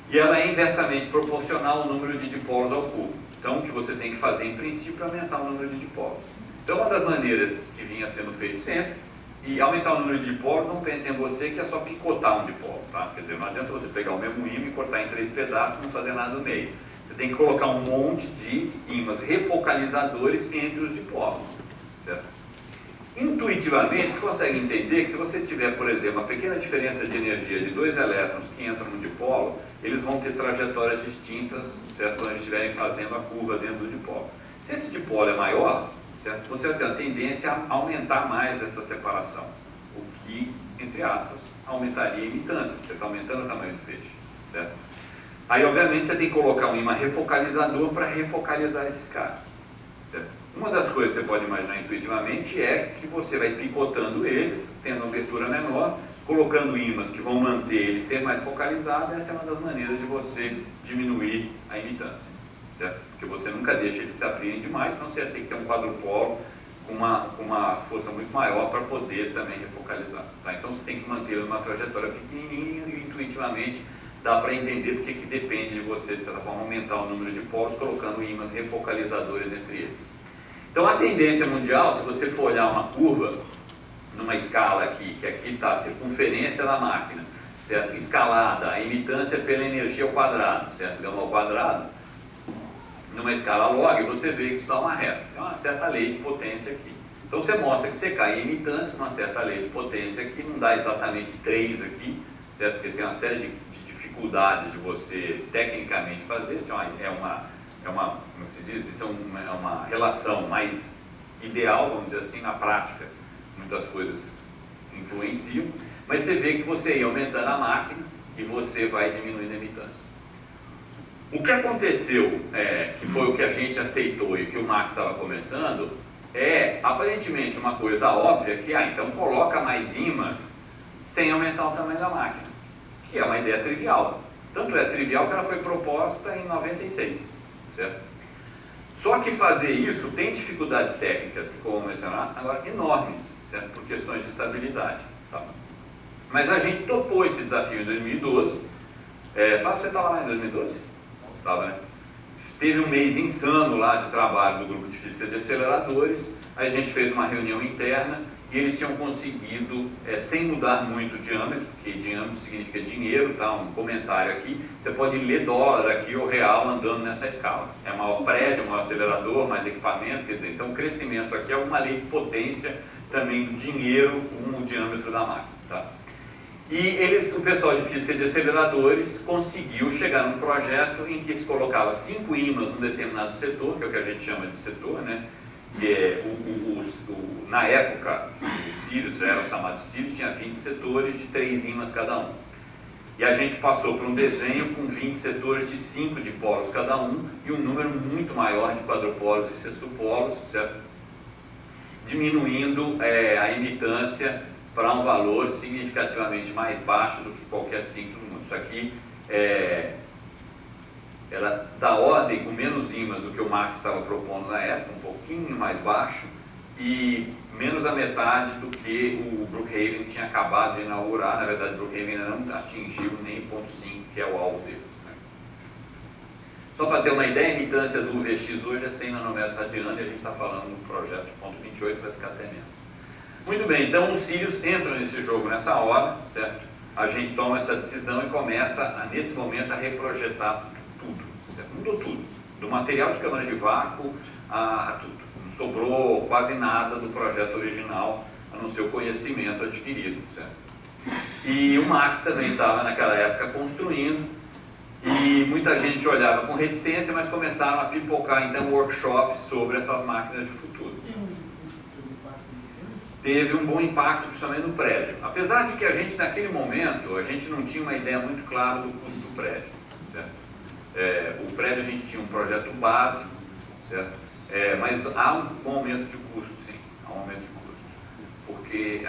A: e ela é inversamente proporcional ao número de dipolos ao cubo. Então o que você tem que fazer em princípio é aumentar o número de dipolos. Então uma das maneiras que vinha sendo feito sempre, e aumentar o número de dipolos, não pense em você que é só picotar um dipolo, tá? Quer dizer, não adianta você pegar o mesmo ímã e cortar em 3 pedaços e não fazer nada no meio. Você tem que colocar um monte de ímãs refocalizadores entre os dipolos, certo? Intuitivamente, você consegue entender que se você tiver, por exemplo, uma pequena diferença de energia de 2 elétrons que entram no dipolo, eles vão ter trajetórias distintas, certo? Quando eles estiverem fazendo a curva dentro do dipolo. Se esse dipolo é maior, certo? Você vai ter a tendência a aumentar mais essa separação, o que, entre aspas, aumentaria a emitância, porque você está aumentando o tamanho do feixe, certo? Aí, obviamente, você tem que colocar um ímã refocalizador para refocalizar esses caras, certo? Uma das coisas que você pode imaginar intuitivamente é que você vai picotando eles, tendo uma abertura menor, colocando ímãs que vão manter ele ser mais focalizado. Essa é uma das maneiras de você diminuir a emitância, certo? Porque você nunca deixa eles se abrirem demais, senão você tem que ter um quadrupolo com uma força muito maior para poder também refocalizar, tá? Então você tem que manter ele numa trajetória pequenininha e intuitivamente dá para entender porque que depende de você, de certa forma, aumentar o número de polos, colocando ímãs refocalizadores entre eles. Então, a tendência mundial, se você for olhar uma curva, numa escala aqui, que aqui está a circunferência da máquina, certo? Escalada, a emitância pela energia ao quadrado, certo? Gama ao quadrado, numa escala log, você vê que isso dá uma reta. É uma certa lei de potência aqui. Então, você mostra que você cai em emitância com uma certa lei de potência que não dá exatamente 3 aqui, certo? Porque tem uma série de dificuldades de você tecnicamente fazer. Isso como se diz? Isso é uma relação mais ideal, vamos dizer assim, na prática. Muitas coisas influenciam, mas você vê que você ia aumentando a máquina e você vai diminuindo a emitância. O que aconteceu, que foi o que a gente aceitou e que o Max estava começando, é aparentemente uma coisa óbvia que, então coloca mais ímãs sem aumentar o tamanho da máquina, que é uma ideia trivial. Tanto é trivial que ela foi proposta em 96, certo? Só que fazer isso tem dificuldades técnicas, que como mencionar, agora enormes, certo? Por questões de estabilidade, tá? Mas a gente topou esse desafio em 2012. Fábio, você estava lá em 2012? Estava, né? Teve um mês insano lá de trabalho do grupo de física de aceleradores. Aí a gente fez uma reunião interna e eles tinham conseguido, sem mudar muito o diâmetro, porque diâmetro significa dinheiro, tá? Um comentário aqui, você pode ler dólar aqui ou real andando nessa escala. É maior prédio, maior acelerador, mais equipamento, quer dizer, então o crescimento aqui é uma lei de potência também do dinheiro com o diâmetro da máquina, tá? E o pessoal de física de aceleradores conseguiu chegar num projeto em que se colocava 5 ímãs num determinado setor, que é o que a gente chama de setor, né? Que na época, o Sirius, já era chamado de Sirius, tinha 20 setores de 3 ímãs cada um. E a gente passou por um desenho com 20 setores de 5 dipolos cada um e um número muito maior de quadrupolos e sextupolos, certo? Diminuindo a emitância para um valor significativamente mais baixo do que qualquer síncrono no mundo. Isso aqui era da ordem, com menos ímãs do que o Max estava propondo na época, um pouquinho mais baixo, e menos a metade do que o Brookhaven tinha acabado de inaugurar. Na verdade, o Brookhaven ainda não atingiu nem o 0.5, que é o alvo deles. Né? Só para ter uma ideia, a imitância do VX hoje é 100 nanômetros radiano, e a gente está falando no projeto de 0.28, vai ficar até menos. Muito bem, então os Sirius entram nesse jogo nessa hora, certo? A gente toma essa decisão e começa, nesse momento, a reprojetar tudo, certo? Mudou tudo, do material de câmara de vácuo a tudo. Não sobrou quase nada do projeto original, a não ser o conhecimento adquirido, certo? E o Max também estava naquela época construindo, e muita gente olhava com reticência, mas começaram a pipocar então workshops sobre essas máquinas de futuro. Teve um bom impacto, principalmente no prédio. Apesar de que a gente, naquele momento, a gente não tinha uma ideia muito clara do custo do prédio, certo? O prédio a gente tinha um projeto básico, certo? Mas há um aumento de custo, sim, há um aumento de custo. Porque,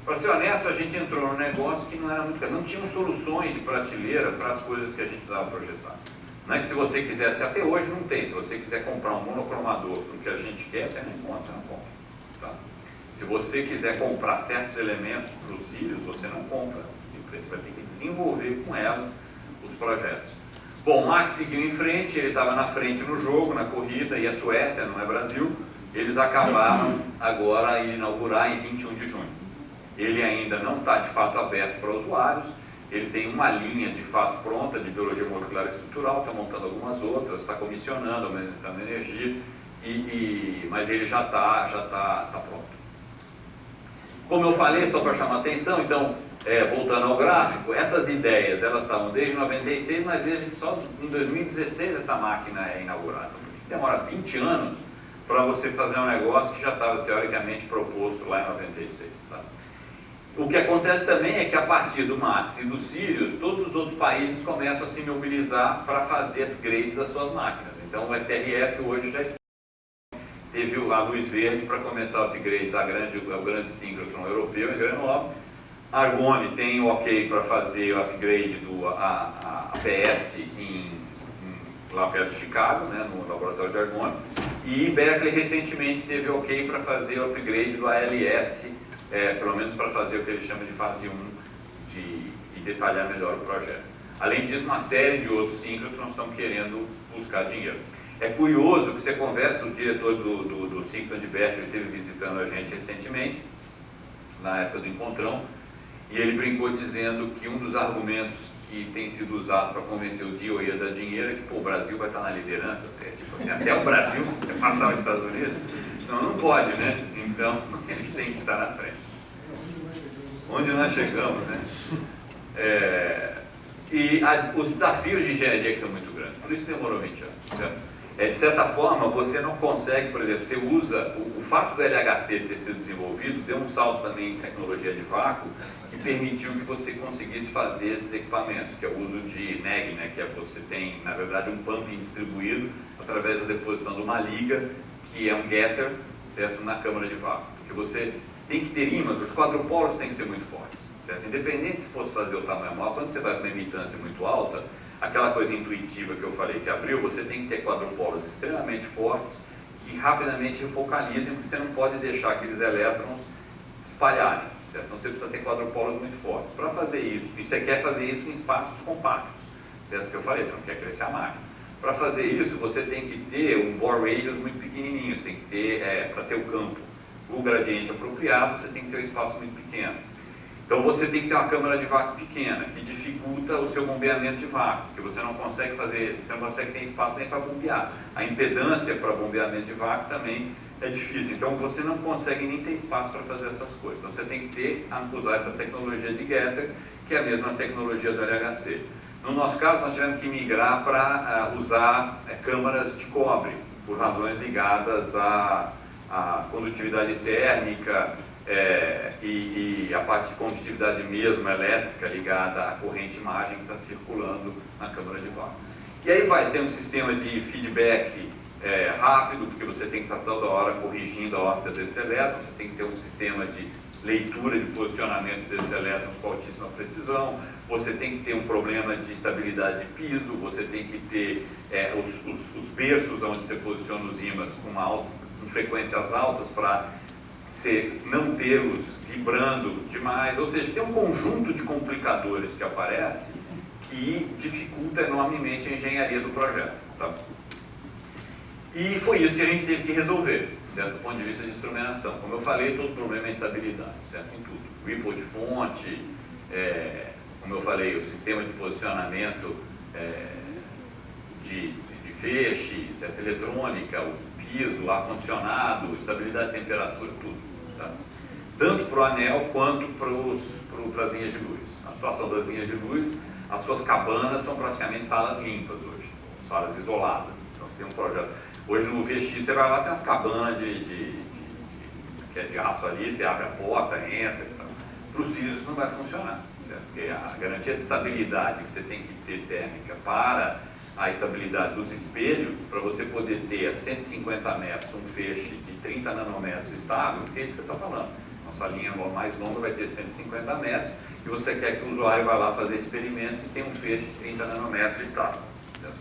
A: para ser honesto, a gente entrou num negócio que não era muito caro. Não tinham soluções de prateleira para as coisas que a gente precisava projetar. Não é que se você quisesse, até hoje não tem, se você quiser comprar um monocromador para o que a gente quer, você não encontra, você não compra. Tá? Se você quiser comprar certos elementos para os Sirius, você não compra. Você vai ter que desenvolver com elas os projetos. Bom, o Max seguiu em frente, ele estava na frente no jogo, na corrida, e a Suécia, não é Brasil, eles acabaram agora a inaugurar em 21 de junho. Ele ainda não está de fato aberto para usuários, ele tem uma linha de fato pronta de biologia molecular e estrutural, está montando algumas outras, está comissionando, aumentando energia, mas ele já está pronto. Como eu falei, só para chamar a atenção, então, voltando ao gráfico, essas ideias, elas estavam desde 96, mas veja que só em 2016 essa máquina é inaugurada. Demora 20 anos para você fazer um negócio que já estava teoricamente proposto lá em 96. Tá? O que acontece também é que a partir do Max e do Sirius, todos os outros países começam a se mobilizar para fazer upgrades das suas máquinas. Então o SRF hoje já teve a luz verde para começar o upgrade do grande síncrotron europeu em Grenoble. A Argonne tem o ok para fazer o upgrade do APS lá perto de Chicago, né, no laboratório de Argonne. E Berkeley recentemente teve o ok para fazer o upgrade do ALS, pelo menos para fazer o que eles chamam de fase 1 e detalhar melhor o projeto. Além disso, uma série de outros síncrotrons estão querendo buscar dinheiro. É curioso que você conversa, o diretor do síncrono de Berkeley esteve visitando a gente recentemente, na época do encontrão, e ele brincou dizendo que um dos argumentos que tem sido usado para convencer o DOE a dar dinheiro é que o Brasil vai estar na liderança, tipo assim, até o Brasil vai passar os Estados Unidos. Então não pode, né? Então eles têm que estar na frente. Onde nós chegamos, né? Os desafios de engenharia que são muito grandes, por isso demorou 20 anos, certo? De certa forma, você não consegue, por exemplo, você usa, o fato do LHC ter sido desenvolvido, deu um salto também em tecnologia de vácuo, que permitiu que você conseguisse fazer esses equipamentos, que é o uso de NEG, né, que você tem, na verdade, um pumping distribuído através da deposição de uma liga, que é um getter, certo, na câmara de vácuo. Porque você tem que ter ímãs, os quadrupolos têm que ser muito fortes, certo? Independente se fosse fazer o tamanho maior, quando você vai para uma emitância muito alta, aquela coisa intuitiva que eu falei que abriu, você tem que ter quadrupolos extremamente fortes que rapidamente refocalizem, porque você não pode deixar aqueles elétrons espalharem, certo? Então você precisa ter quadrupolos muito fortes. Para fazer isso, e você quer fazer isso em espaços compactos, certo? Que eu falei, você não quer crescer a máquina. Para fazer isso, você tem que ter um bore radius muito pequenininho, você tem que ter, para ter o campo, o gradiente apropriado, você tem que ter um espaço muito pequeno. Então você tem que ter uma câmara de vácuo pequena, que dificulta o seu bombeamento de vácuo, porque você não consegue ter espaço nem para bombear. A impedância para bombeamento de vácuo também é difícil, então você não consegue nem ter espaço para fazer essas coisas. Então você tem que usar essa tecnologia de getter, que é a mesma tecnologia do LHC. No nosso caso, nós tivemos que migrar para usar câmaras de cobre, por razões ligadas à condutividade térmica, e a parte de condutividade mesmo elétrica ligada à corrente imagem que está circulando na câmara de vácuo. E aí você tem um sistema de feedback rápido, porque você tem que estar toda hora corrigindo a órbita desse elétron, você tem que ter um sistema de leitura de posicionamento desses elétrons com altíssima precisão, você tem que ter um problema de estabilidade de piso, você tem que ter os berços onde você posiciona os ímãs com frequências altas para não tê-los vibrando demais, ou seja, tem um conjunto de complicadores que aparece que dificulta enormemente a engenharia do projeto. Tá? E foi isso que a gente teve que resolver, certo? Do ponto de vista de instrumentação. Como eu falei, todo problema é estabilidade, certo? Em tudo. Ripple de fonte, como eu falei, o sistema de posicionamento de feixe, certo? Eletrônica, o piso, ar-condicionado, estabilidade de temperatura, tudo. Tá? Tanto para o anel quanto para as linhas de luz. A situação das linhas de luz, as suas cabanas são praticamente salas limpas hoje, salas isoladas. Então você tem um projeto. Hoje no VX você vai lá, tem umas cabanas que é de aço ali, você abre a porta, entra. Então, para os fios isso não vai funcionar, certo? Porque a garantia de estabilidade que você tem que ter térmica para a estabilidade dos espelhos, para você poder ter a 150 metros um feixe de 30 nanômetros estável, é isso que você está falando. Nossa linha mais longa vai ter 150 metros e você quer que o usuário vá lá fazer experimentos e tenha um feixe de 30 nanômetros estável. Certo?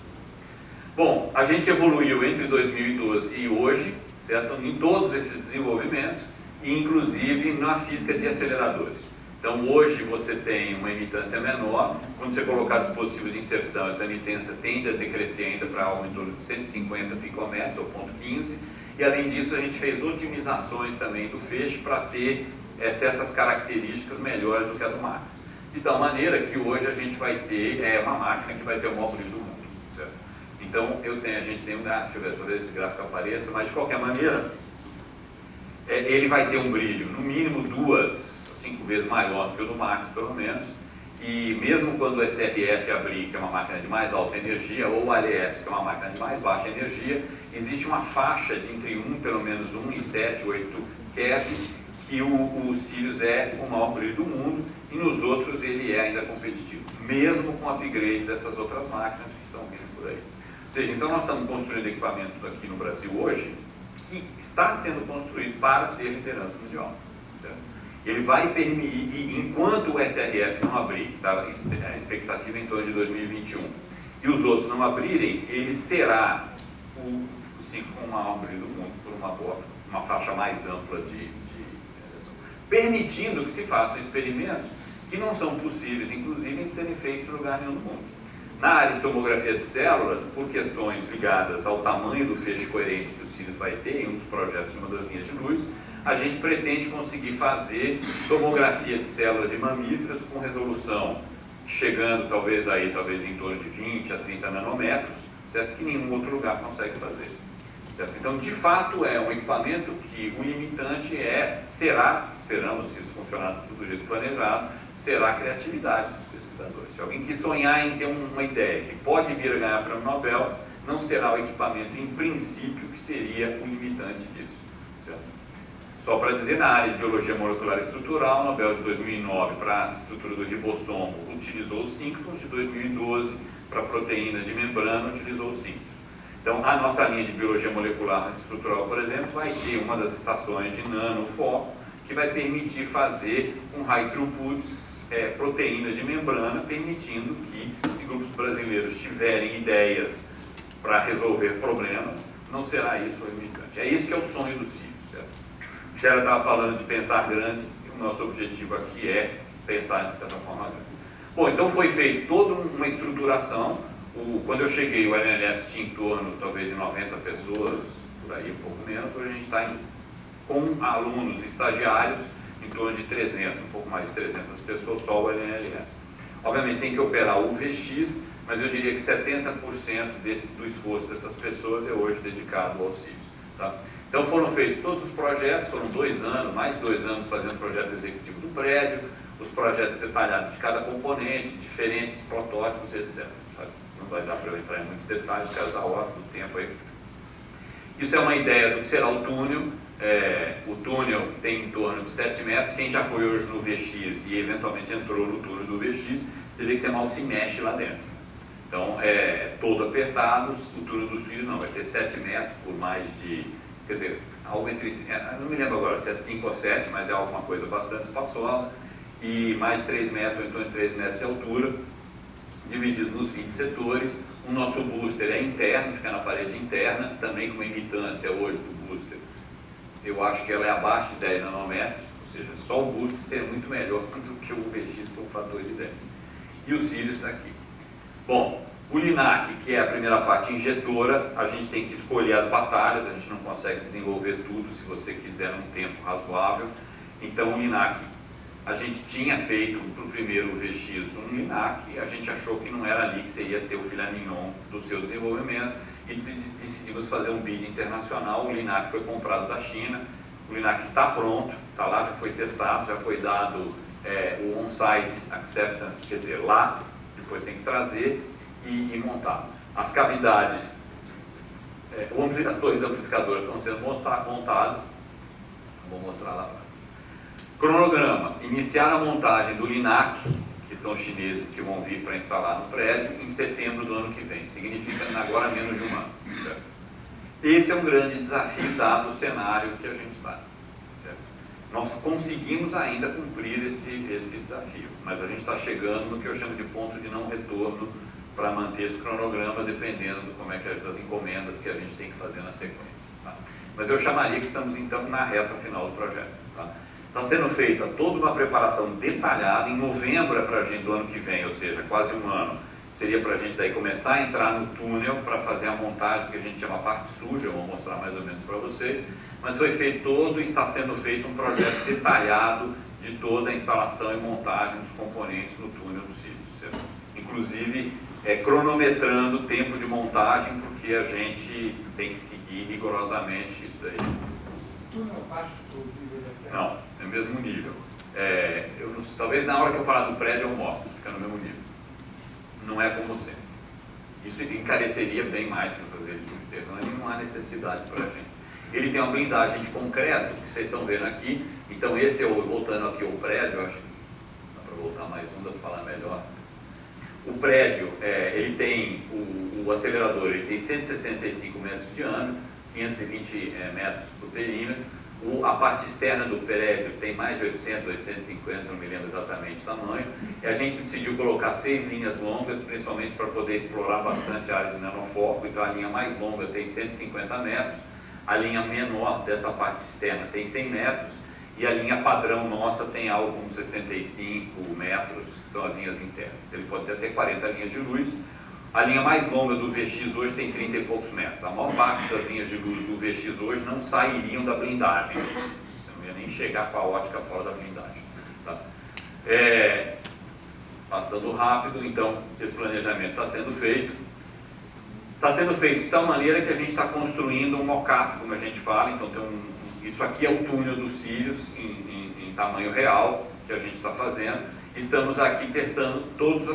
A: Bom, a gente evoluiu entre 2012 e hoje, certo? Em todos esses desenvolvimentos, e inclusive na física de aceleradores. Então hoje você tem uma emitância menor, quando você colocar dispositivos de inserção, essa emitância tende a decrescer ainda para algo em torno de 150 picometros, ou 0,15, e além disso a gente fez otimizações também do feixe para ter certas características melhores do que a do Max. De tal maneira que hoje a gente vai ter uma máquina que vai ter o maior brilho do mundo. Certo? Então a gente tem deixa eu ver, talvez esse gráfico apareça, mas de qualquer maneira, ele vai ter um brilho, no mínimo 5 vezes maior do que o do Max, pelo menos, e mesmo quando o SRF abrir, que é uma máquina de mais alta energia, ou o ALS, que é uma máquina de mais baixa energia, existe uma faixa de entre pelo menos 1 e 7, 8 keV, que o Sirius é o maior brilho do mundo, e nos outros ele é ainda competitivo, mesmo com o upgrade dessas outras máquinas que estão vindo por aí. Ou seja, então nós estamos construindo equipamento aqui no Brasil hoje, que está sendo construído para ser liderança mundial. Certo? Ele vai permitir, enquanto o SRF não abrir, que está a expectativa em torno de 2021, e os outros não abrirem, ele será o ciclo com o maior brilho do mundo por uma faixa mais ampla de permitindo que se façam experimentos que não são possíveis, inclusive, de serem feitos em lugar nenhum do mundo. Na área de tomografia de células, por questões ligadas ao tamanho do feixe coerente que o Sirius vai ter, em um dos projetos de uma das linhas de luz, a gente pretende conseguir fazer tomografia de células de mamíferos com resolução chegando talvez em torno de 20 a 30 nanômetros, certo? Que nenhum outro lugar consegue fazer. Certo? Então, de fato, é um equipamento que o limitante será, esperamos, se isso funcionar tudo do jeito planejado, será a criatividade dos pesquisadores. Se alguém que sonhar em ter uma ideia que pode vir a ganhar o prêmio Nobel, não será o equipamento, em princípio, que seria o limitante disso. Certo? Só para dizer, na área de biologia molecular e estrutural, o Nobel de 2009 para a estrutura do ribossomo utilizou os síncrons, de 2012 para proteínas de membrana utilizou os síncrons. Então, a nossa linha de biologia molecular e estrutural, por exemplo, vai ter uma das estações de nanofoco que vai permitir fazer um high throughput, proteínas de membrana, permitindo que, se grupos brasileiros tiverem ideias para resolver problemas, não será isso o limitante. É isso que é o sonho do Sirius. O Xera estava falando de pensar grande, e o nosso objetivo aqui é pensar de certa forma grande. Bom, então foi feita toda uma estruturação. Quando eu cheguei, o LNS tinha em torno, talvez, de 90 pessoas, por aí, um pouco menos. Hoje a gente está com alunos estagiários, em torno de 300, um pouco mais de 300 pessoas, só o LNLS. Obviamente tem que operar o VX, mas eu diria que 70% do esforço dessas pessoas é hoje dedicado ao Sirius. Tá? Então foram feitos todos os projetos, foram 2 anos, mais de 2 anos fazendo o projeto executivo do prédio, os projetos detalhados de cada componente, diferentes protótipos, etc. Tá? Não vai dar para eu entrar em muitos detalhes por causa da ordem do tempo aí. Isso é uma ideia do que será o túnel. O túnel tem em torno de 7 metros. Quem já foi hoje no VX e eventualmente entrou no túnel do VX, você vê que você mal se mexe lá dentro. Então, todo apertado. O túnel dos fios não, vai ter 7 metros por mais de quer dizer, algo entre, não me lembro agora se é 5 ou 7, mas é alguma coisa bastante espaçosa, e mais de 3 metros, ou em torno de 3 metros de altura, dividido nos 20 setores. O nosso booster é interno, fica na parede interna, também com uma imitância hoje do booster. Eu acho que ela é abaixo de 10 nanômetros, ou seja, só o booster seria muito melhor do que o VX por fator de 10. E o cílios está aqui. Bom, o LINAC, que é a primeira parte injetora, a gente tem que escolher as batalhas, a gente não consegue desenvolver tudo se você quiser num tempo razoável. Então o LINAC, a gente tinha feito para o primeiro VX um LINAC, a gente achou que não era ali que você ia ter o filé mignon do seu desenvolvimento e decidimos fazer um bid internacional. O LINAC foi comprado da China, o LINAC está pronto, está lá, já foi testado, já foi dado o on-site acceptance, quer dizer, lá, depois tem que trazer e montar. As cavidades, as torres amplificadoras estão sendo montadas, vou mostrar lá. Cronograma: iniciar a montagem do LINAC, que são os chineses que vão vir para instalar no prédio, em setembro do ano que vem, significa agora menos de um ano. Certo? Esse é um grande desafio dado o cenário que a gente está. Nós conseguimos ainda cumprir esse desafio, mas a gente está chegando no que eu chamo de ponto de não retorno para manter esse cronograma, dependendo de como é que das encomendas que a gente tem que fazer na sequência. Tá? Mas eu chamaria que estamos então na reta final do projeto. Tá? Está sendo feita toda uma preparação detalhada. Em novembro é para a gente do ano que vem, ou seja, quase um ano, seria para a gente daí começar a entrar no túnel para fazer a montagem que a gente chama parte suja, eu vou mostrar mais ou menos para vocês, mas foi feito todo e está sendo feito um projeto detalhado de toda a instalação e montagem dos componentes no túnel do cílios, certo? Inclusive cronometrando o tempo de montagem, porque a gente tem que seguir rigorosamente isso daí.
B: Túnel abaixo do nível da terra?
A: Não, é o mesmo nível. Talvez na hora que eu falar do prédio eu mostro, fica no mesmo nível. Não é como sempre. Isso encareceria bem mais para fazer ele subterrâneo e não há necessidade para a gente. Ele tem uma blindagem de concreto, que vocês estão vendo aqui. Então esse, voltando aqui ao prédio, acho que dá para voltar mais um, dá para falar melhor. O prédio, ele tem, o acelerador, ele tem 165 metros de diâmetro, 520 metros por perímetro. A parte externa do prédio tem mais de 800, 850, não me lembro exatamente o tamanho. E a gente decidiu colocar 6 linhas longas, principalmente para poder explorar bastante a área de nanofoco. Então a linha mais longa tem 150 metros, a linha menor dessa parte externa tem 100 metros e a linha padrão nossa tem algo como 65 metros, que são as linhas internas. Ele pode ter até 40 linhas de luz. A linha mais longa do VX hoje tem 30 e poucos metros. A maior parte das linhas de luz do VX hoje não sairiam da blindagem. Você não ia nem chegar com a ótica fora da blindagem. Tá? Passando rápido, então, esse planejamento está sendo feito. Está sendo feito de tal maneira que a gente está construindo um mock-up, como a gente fala. Então, isso aqui é o túnel dos cílios em tamanho real que a gente está fazendo. Estamos aqui testando,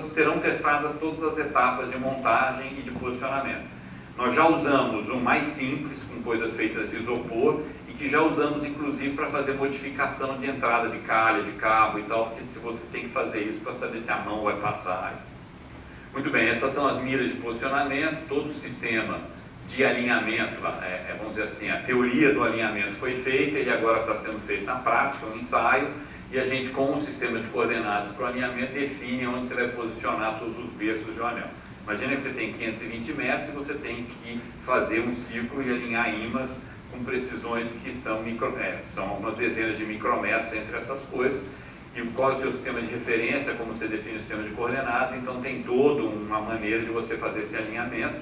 A: serão testadas todas as etapas de montagem e de posicionamento. Nós já usamos um mais simples, com coisas feitas de isopor, e que já usamos inclusive para fazer modificação de entrada de calha, de cabo e tal, porque se você tem que fazer isso para saber se a mão vai passar. Muito bem, essas são as miras de posicionamento, todo o sistema de alinhamento, vamos dizer assim, a teoria do alinhamento foi feita, ele agora está sendo feito na prática, um ensaio. E a gente, com o sistema de coordenadas para o alinhamento, define onde você vai posicionar todos os berços de um anel. Imagina que você tem 520 metros e você tem que fazer um círculo e alinhar ímãs com precisões que estão são algumas dezenas de micrometros entre essas coisas. E qual é o seu sistema de referência, como você define o sistema de coordenadas, então tem toda uma maneira de você fazer esse alinhamento.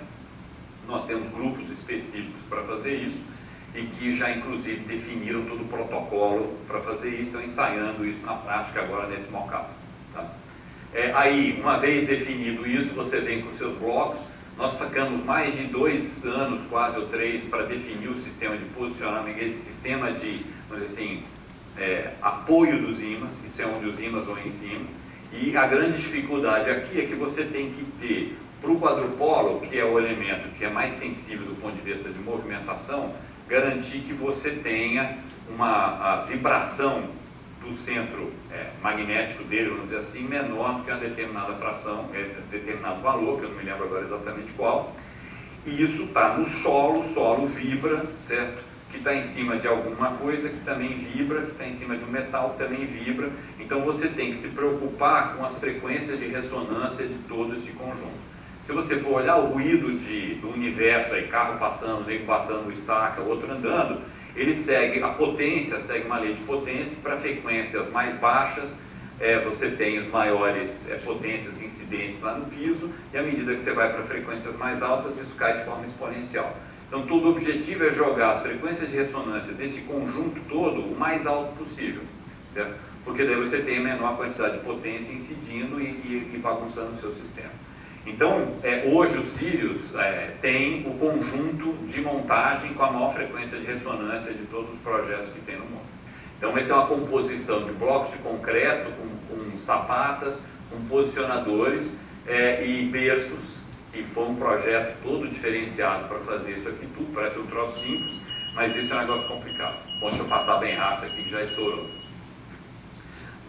A: Nós temos grupos específicos para fazer isso, e que já inclusive definiram todo o protocolo para fazer isso, estão ensaiando isso na prática agora nesse mock-up. Tá? Aí, uma vez definido isso, você vem com os seus blocos. Nós ficamos mais de 2 anos, quase ou 3, para definir o sistema de posicionamento, esse sistema de, vamos dizer assim, apoio dos ímãs, isso é onde os ímãs vão em cima. E a grande dificuldade aqui é que você tem que ter, para o quadrupolo, que é o elemento que é mais sensível do ponto de vista de movimentação, garantir que você tenha a vibração do centro magnético dele, vamos dizer assim, menor do que uma determinada fração, determinado valor, que eu não me lembro agora exatamente qual. E isso está no solo, o solo vibra, certo? que está em cima de alguma coisa que também vibra, que está em cima de um metal que também vibra. Então você tem que se preocupar com as frequências de ressonância de todo esse conjunto. Se você for olhar o ruído do universo, aí, carro passando, nego batendo estaca, outro andando, ele segue a potência, segue uma lei de potência. Para frequências mais baixas, você tem os maiores potências incidentes lá no piso, e à medida que você vai para frequências mais altas, isso cai de forma exponencial. Então todo o objetivo é jogar as frequências de ressonância desse conjunto todo o mais alto possível, certo? Porque daí você tem a menor quantidade de potência incidindo e bagunçando o seu sistema. Então, hoje o Sirius tem o conjunto de montagem com a maior frequência de ressonância de todos os projetos que tem no mundo. Então, essa é uma composição de blocos de concreto, com sapatas, com posicionadores e berços, que foi um projeto todo diferenciado para fazer isso aqui tudo. Parece um troço simples, mas isso é um negócio complicado. Bom, deixa eu passar bem rápido aqui, que já estourou.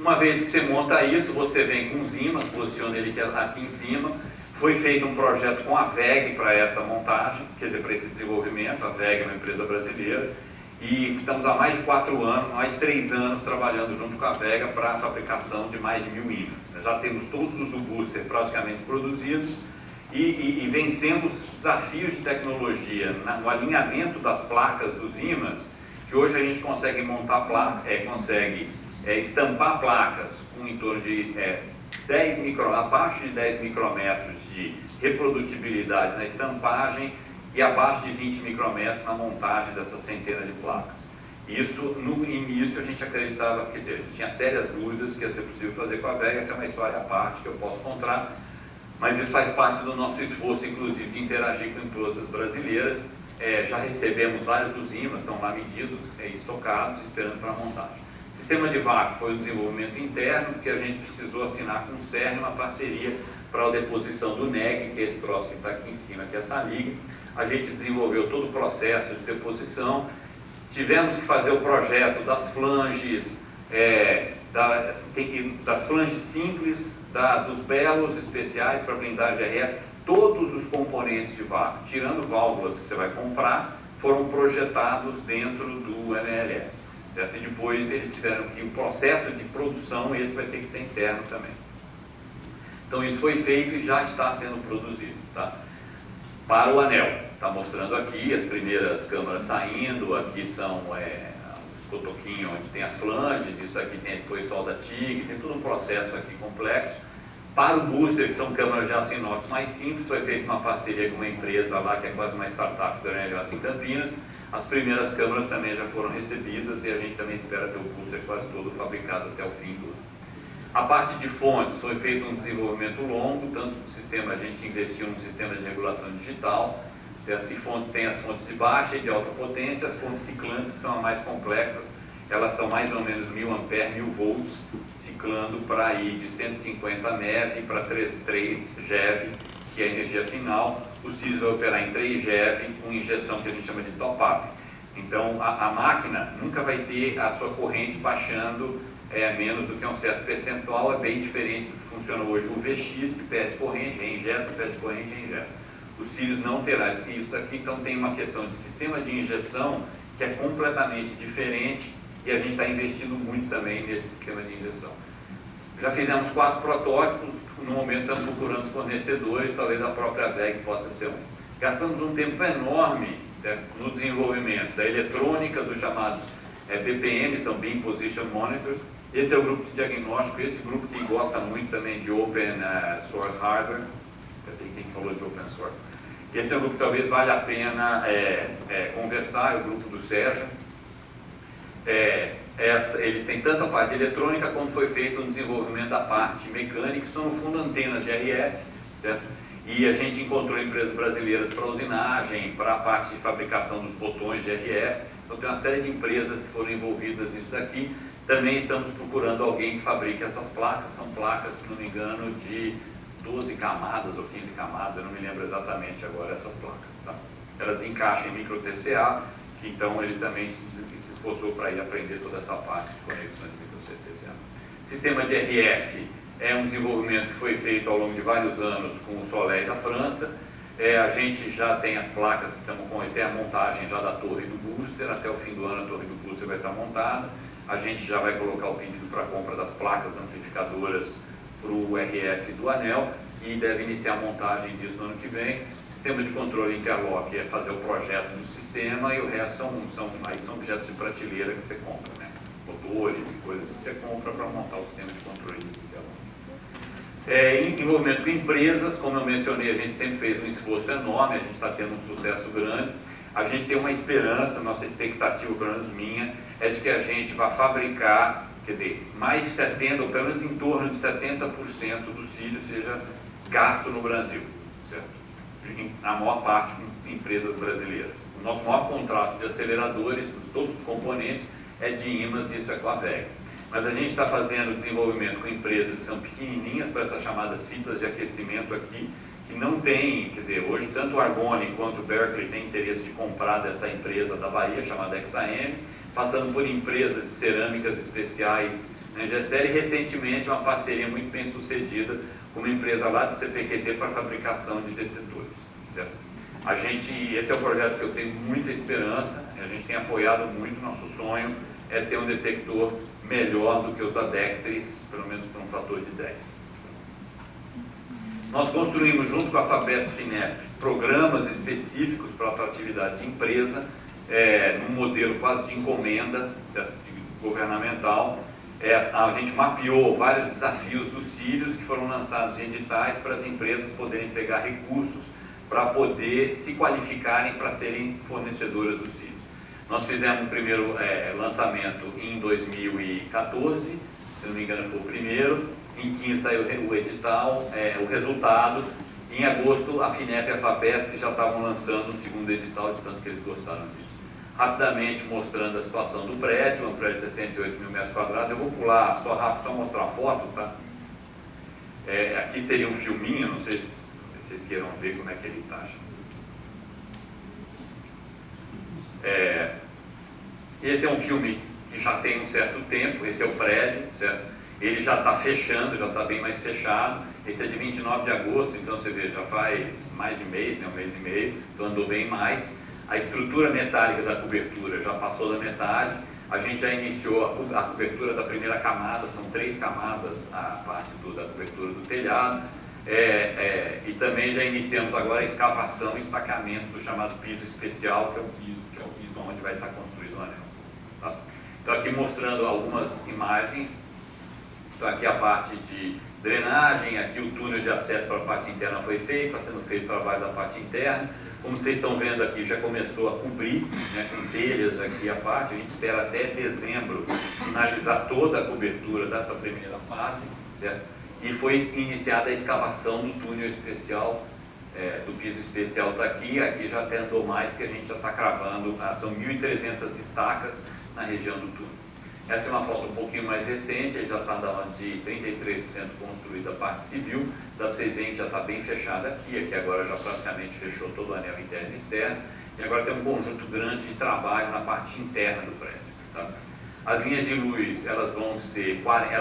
A: Uma vez que você monta isso, você vem com os ímãs, posiciona ele aqui em cima. Foi feito um projeto com a VEG para essa montagem, quer dizer, para esse desenvolvimento. A VEG é uma empresa brasileira, e estamos há mais de 4 anos, mais de 3 anos trabalhando junto com a VEG para a fabricação de mais de 1000 ímãs. Já temos todos os do booster praticamente produzidos e vencemos desafios de tecnologia no alinhamento das placas dos ímãs, que hoje a gente consegue montar consegue estampar placas com em torno de abaixo de 10 micrômetros de reprodutibilidade na estampagem e abaixo de 20 micrômetros na montagem dessas centenas de placas. Isso, no início, a gente acreditava, quer dizer, tinha sérias dúvidas que ia ser possível fazer com a VEG. Essa é uma história à parte que eu posso contar, mas isso faz parte do nosso esforço, inclusive, de interagir com empresas brasileiras. Já recebemos vários dos ímãs, estão lá medidos, estocados, esperando para a montagem. Sistema de vácuo foi um desenvolvimento interno, porque a gente precisou assinar com o CERN uma parceria para a deposição do NEG, que é esse troço que está aqui em cima, que é essa liga. A gente desenvolveu todo o processo de deposição. Tivemos que fazer o projeto das flanges, das flanges simples, dos belos especiais para blindagem RF. Todos os componentes de vácuo, tirando válvulas que você vai comprar, foram projetados dentro do MLS. Certo? E depois eles tiveram que o processo de produção, esse vai ter que ser interno também. Então isso foi feito e já está sendo produzido. Tá? Para o anel, está mostrando aqui as primeiras câmaras saindo. Aqui são os cotoquinhos onde tem as flanges. Isso aqui tem depois solda TIG, tem todo um processo aqui complexo. Para o booster, que são câmaras de aço inox mais simples, foi feita uma parceria com uma empresa lá que é quase uma startup da NLS em Campinas. As primeiras câmaras também já foram recebidas e a gente também espera ter o booster quase todo fabricado até o fim do ano. A parte de fontes, foi feito um desenvolvimento longo, tanto do sistema, a gente investiu no sistema de regulação digital, certo? E fontes, tem as fontes de baixa e de alta potência, as fontes ciclantes, que são as mais complexas, elas são mais ou menos 1000 ampere, 1000 volts, ciclando para ir de 150 MeV para 3 GeV, que é a energia final. O Sirius vai operar em 3 GeV com injeção que a gente chama de top-up. Então a máquina nunca vai ter a sua corrente baixando menos do que um certo percentual. É bem diferente do que funciona hoje o VX, que perde corrente, reinjeta, perde corrente, reinjeta. O Sirius não terá isso daqui, então tem uma questão de sistema de injeção que é completamente diferente e a gente está investindo muito também nesse sistema de injeção. Já fizemos 4 protótipos, no momento estamos procurando os fornecedores, talvez a própria VEG possa ser um. Gastamos um tempo enorme, certo, no desenvolvimento da eletrônica, dos chamados BPM, são Beam Position Monitors. Esse é o grupo de diagnóstico, esse grupo que gosta muito também de Open Source Hardware. Tem quem falou de Open Source. Esse é um grupo que talvez valha a pena conversar, é o grupo do Sérgio. Eles têm tanto a parte eletrônica quanto foi feito o desenvolvimento da parte mecânica, que são no fundo antenas de RF, certo? E a gente encontrou empresas brasileiras para usinagem, para a parte de fabricação dos botões de RF. Então tem uma série de empresas que foram envolvidas nisso daqui. Também estamos procurando alguém que fabrique essas placas. São placas, se não me engano, de 12 camadas ou 15 camadas, eu não me lembro exatamente agora essas placas. Tá? Elas encaixam em micro TCA, então ele também se esforçou para ir aprender toda essa parte de conexão de micro TCA. Sistema de RF é um desenvolvimento que foi feito ao longo de vários anos com o Soleil da França. A gente já tem as placas que estamos com, essa é a montagem já da torre do booster, até o fim do ano a torre do booster vai estar montada. A gente já vai colocar o pedido para compra das placas amplificadoras para o RF do anel e deve iniciar a montagem disso no ano que vem. Sistema de controle interlock é fazer o projeto do sistema e o resto são objetos de prateleira que você compra, né? Motores e coisas que você compra para montar o sistema de controle interlock. Envolvimento com empresas, como eu mencionei, a gente sempre fez um esforço enorme, a gente está tendo um sucesso grande. A gente tem uma esperança, nossa expectativa, pelo menos minha, é de que a gente vá fabricar, quer dizer, mais de 70%, ou pelo menos em torno de 70% do cílio seja gasto no Brasil, certo? A maior parte com empresas brasileiras. O nosso maior contrato de aceleradores, de todos os componentes, é de imãs e isso é com a WEG. Mas a gente está fazendo desenvolvimento com empresas que são pequenininhas para essas chamadas fitas de aquecimento aqui, que não tem, quer dizer, hoje tanto o Argonne quanto o Berkeley têm interesse de comprar dessa empresa da Bahia, chamada XAM, passando por empresas de cerâmicas especiais na Gesser e recentemente uma parceria muito bem sucedida com uma empresa lá de CPQD para fabricação de detetores, certo? Esse é um projeto que eu tenho muita esperança, a gente tem apoiado muito, nosso sonho é ter um detector melhor do que os da Dectris, pelo menos por um fator de 10. Nós construímos junto com a Fabesp FINEP programas específicos para atratividade de empresa, num modelo quase de encomenda, certo? Governamental. A gente mapeou vários desafios dos cílios que foram lançados em editais para as empresas poderem pegar recursos para poder se qualificarem para serem fornecedoras dos cílios. Nós fizemos um primeiro lançamento em 2014, se não me engano foi o primeiro, em 2015 saiu o edital, o resultado, em agosto a FINEP e a FAPESP já estavam lançando o segundo edital, de tanto que eles gostaram disso. Rapidamente mostrando a situação do prédio, um prédio de 68 mil metros quadrados, eu vou pular só rápido, só mostrar a foto, tá? Aqui seria um filminho, não sei se vocês queiram ver como é que ele está. Esse é um filme que já tem um certo tempo, esse é o prédio, certo? Ele já está fechando, já está bem mais fechado. Esse é de 29 de agosto, então você vê, já faz mais de mês, né, um mês e meio, então andou bem mais. A estrutura metálica da cobertura já passou da metade. A gente já iniciou a cobertura da primeira camada, são 3 camadas a parte da cobertura do telhado. E também já iniciamos agora a escavação e estacamento do chamado piso especial, que é o piso onde vai estar construído o anel. Tá? Então aqui mostrando algumas imagens. Então aqui a parte de drenagem, aqui o túnel de acesso para a parte interna foi feito, está sendo feito o trabalho da parte interna. Como vocês estão vendo aqui, já começou a cobrir, né, com telhas aqui a parte. A gente espera até dezembro finalizar toda a cobertura dessa primeira fase, certo? E foi iniciada a escavação do túnel especial, do piso especial está aqui. Aqui já até andou mais, que a gente já está cravando, são 1.300 estacas na região do túnel. Essa é uma foto um pouquinho mais recente, ele já está de 33% construída a parte civil, dá para vocês verem que já está bem fechada aqui agora já praticamente fechou todo o anel interno e externo, e agora tem um conjunto grande de trabalho na parte interna do prédio. Tá? As linhas de luz, elas